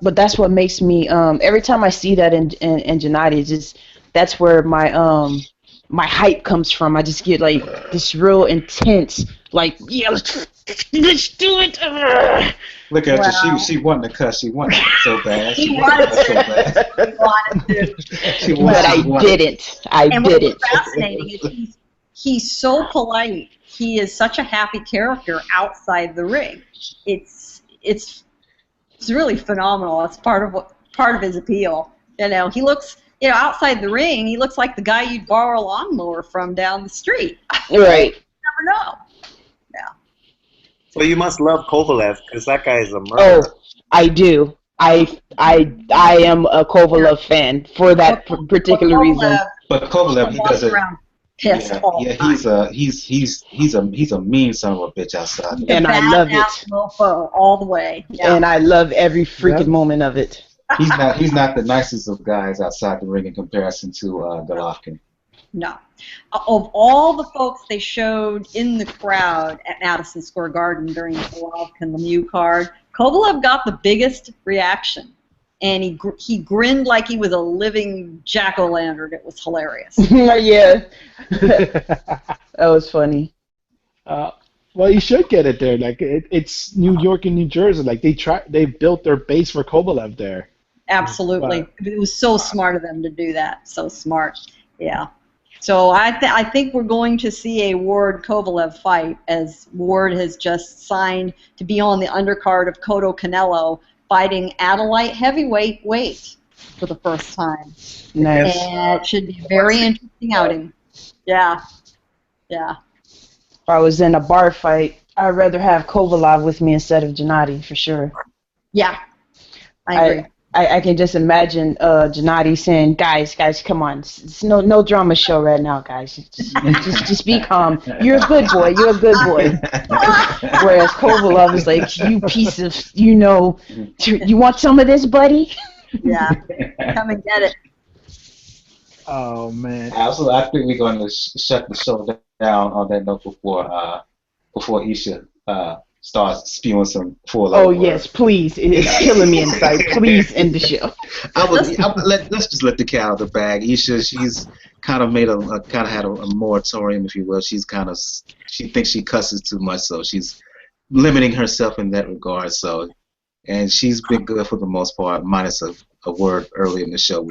But that's what makes me, every time I see that in Gennady, that's where my hype comes from. I just get like this real intense, like, yeah, let's do it. Look at her. She wanted to cuss. She wanted it so bad. She wanted to. But I didn't. And what's fascinating is he's so polite. He is such a happy character outside the ring. It's really phenomenal. It's part of his appeal. He looks. Outside the ring, he looks like the guy you'd borrow a lawnmower from down the street. Right. You never know. Yeah. Well, you must love Kovalev, because that guy is a murderer. Oh, I do. I am a Kovalev fan for that particular reason. But Kovalev, he doesn't. Pissed all the time. He's a mean son of a bitch outside. And I love it. Mofo all the way. Yeah. And I love every freaking moment of it. He's not the nicest of guys outside the ring in comparison to Golovkin. No. Of all the folks they showed in the crowd at Madison Square Garden during the Golovkin Lemieux card, Kovalev got the biggest reaction. And he grinned like he was a living jack-o'-lantern. It was hilarious. Yeah. That was funny. Well, you should get it there. Like it's New York and New Jersey. Like they built their base for Kovalev there. Absolutely, it was so smart of them to do that. So smart, yeah. So I think we're going to see a Ward Kovalev fight, as Ward has just signed to be on the undercard of Cotto Canelo, fighting at a light heavyweight weight for the first time. Nice. And it should be a very interesting outing. Yeah, yeah. If I was in a bar fight, I'd rather have Kovalev with me instead of Gennady, for sure. Yeah, I agree. I can just imagine Gennady saying, guys, come on. It's no drama show right now, guys. Just be calm. You're a good boy. Whereas Kovalev is like, you piece of, you want some of this, buddy? Yeah, come and get it. Oh, man. Absolutely. I think we're going to shut the show down on that note before Isha starts spewing some full. Yes, please. It's killing me inside. Please end the show. Let's just let the cat out of the bag. Isha, she's kind of had a moratorium, if you will. She thinks she cusses too much, so she's limiting herself in that regard. So and she's been good for the most part, minus a word early in the show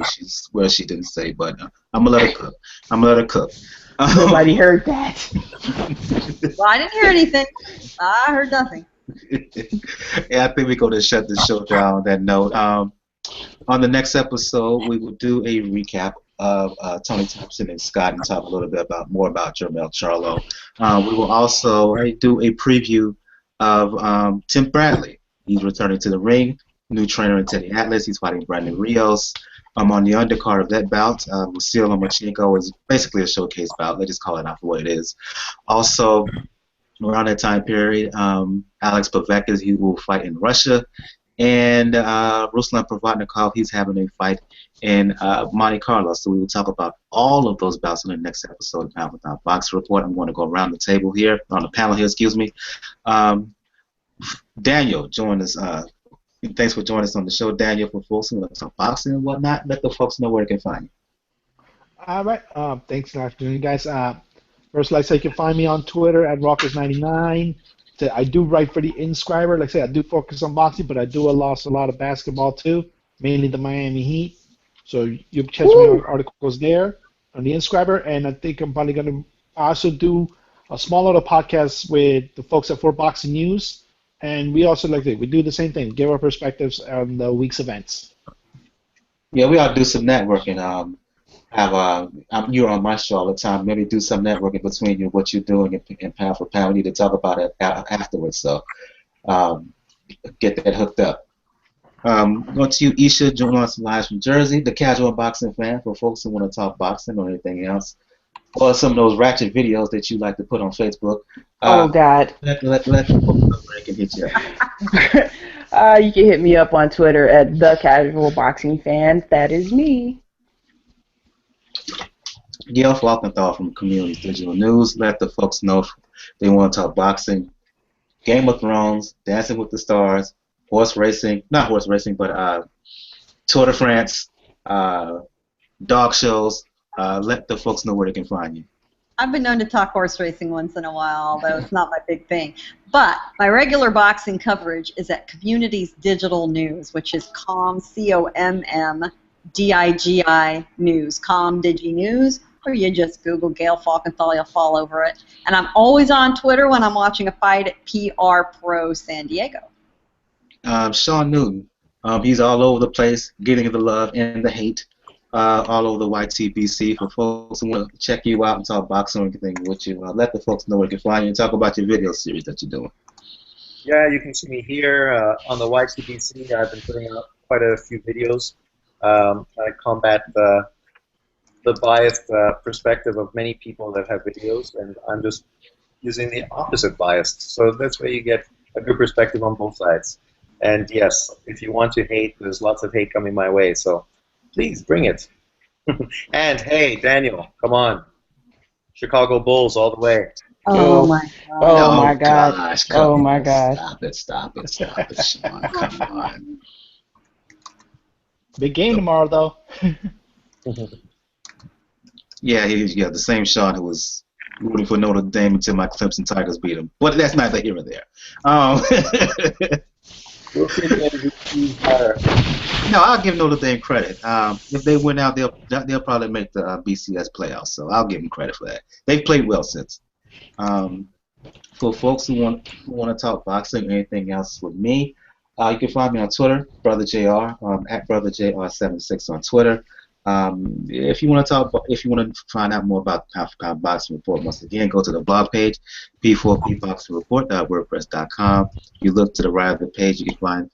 where she didn't say. But I'm gonna let her cook. I'm gonna let her cook. Nobody heard that. Well, I didn't hear anything. I heard nothing. Yeah, I think we're gonna shut the show down on that note. On the next episode, we will do a recap of Tony Thompson and Scott and talk a little bit more about Jermell Charlo. We will also do a preview of Tim Bradley. He's returning to the ring. New trainer in Teddy Atlas. He's fighting Brandon Rios. On the undercard of that bout, Wasil Lomachenko is basically a showcase bout. Let's just call it out for what it is. Also, around that time period, Alex Povetkin, he will fight in Russia. And Ruslan Provodnikov, he's having a fight in Monte Carlo. So we will talk about all of those bouts in the next episode of Pound for Pound Box Report. I'm going to go around the table here, on the panel here, excuse me. Daniel, join us. Thanks for joining us on the show, Daniel, for folks who want to talk boxing and whatnot. Let the folks know where they can find you. All right. Thanks for joining, guys. First, like I say, you can find me on Twitter at Rockers99. I do write for the Inscriber. Like I say, I do focus on boxing, but I do also a lot of basketball too, mainly the Miami Heat. So you can catch me on articles there on the Inscriber, and I think I'm probably going to also do a small little podcast with the folks at For Boxing News. And we also we do the same thing, give our perspectives on the week's events. Yeah, we ought to do some networking. You're on my show all the time. Maybe do some networking between you, what you're doing in Pound for Pound. We need to talk about it afterwards. So get that hooked up. Going to you, Isha, joining us live from Jersey, the casual boxing fan for folks who want to talk boxing or anything else. Or some of those ratchet videos that you like to put on Facebook. Oh, God. Let the folks know where they can hit you up. You can hit me up on Twitter at The Casual Boxing Fan. That is me. Gail Falkenthal from Community Digital News. Let the folks know if they want to talk boxing, Game of Thrones, Dancing with the Stars, horse racing, not horse racing, but Tour de France, dog shows. Let the folks know where they can find you. I've been known to talk horse racing once in a while, although it's not my big thing. But my regular boxing coverage is at Community's Digital News, which is COMMDIGI News, ComDigi News, or you just Google Gail Falkenthal, you'll fall over it. And I'm always on Twitter when I'm watching a fight at PR Pro San Diego. Sean Newton, he's all over the place, getting the love and the hate. All over the YTBC. For folks who want to check you out and talk boxing or anything with you, let the folks know where they can find you and talk about your video series that you're doing. Yeah, you can see me here on the YTBC. I've been putting out quite a few videos. I combat the biased perspective of many people that have videos, and I'm just using the opposite bias. So that's where you get a good perspective on both sides. And yes, if you want to hate, there's lots of hate coming my way. So please bring it. And hey, Daniel, come on. Chicago Bulls all the way. Oh my God. Oh my God. Gosh, Oh my God. Stop it, Sean. Come on. Big game tomorrow, though. Yeah, the same Sean who was rooting for Notre Dame until my Clemson Tigers beat him. But that's neither here nor there. We'll see the MVP better. No, I'll give Notre Dame credit. If they win out, they'll probably make the BCS playoffs. So I'll give them credit for that. They've played well since. For folks who want to talk boxing or anything else with me, you can find me on Twitter, Brother JR, at Brother JR76 on Twitter. If you want to find out more about Pound for Pound Boxing Report, once again, go to the blog page, p4pboxingreport.wordpress.com. You look to the right of the page, you can find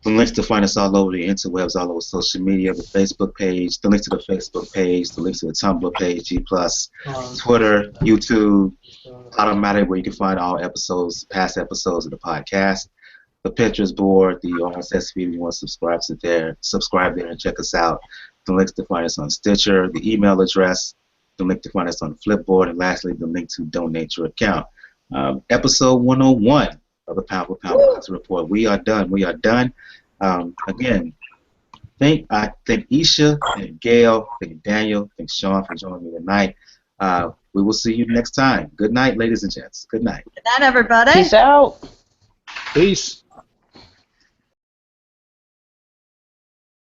the links to find us all over the interwebs, all over social media, the Facebook page, the links to the Facebook page, the links to the Tumblr page, G+, Twitter, YouTube, Automatic, where you can find all episodes, past episodes of the podcast, the Pinterest board, the RSS feed if you want to subscribe there and check us out. The links to find us on Stitcher, the email address, the link to find us on Flipboard, and lastly, the link to donate your account. Episode 101 of the Pound for Pound Boxing Report. We are done. Again, thank Isha, thank Gail, thank Daniel, thank Sean for joining me tonight. We will see you next time. Good night, ladies and gents. Good night. Good night, everybody. Peace out. Peace.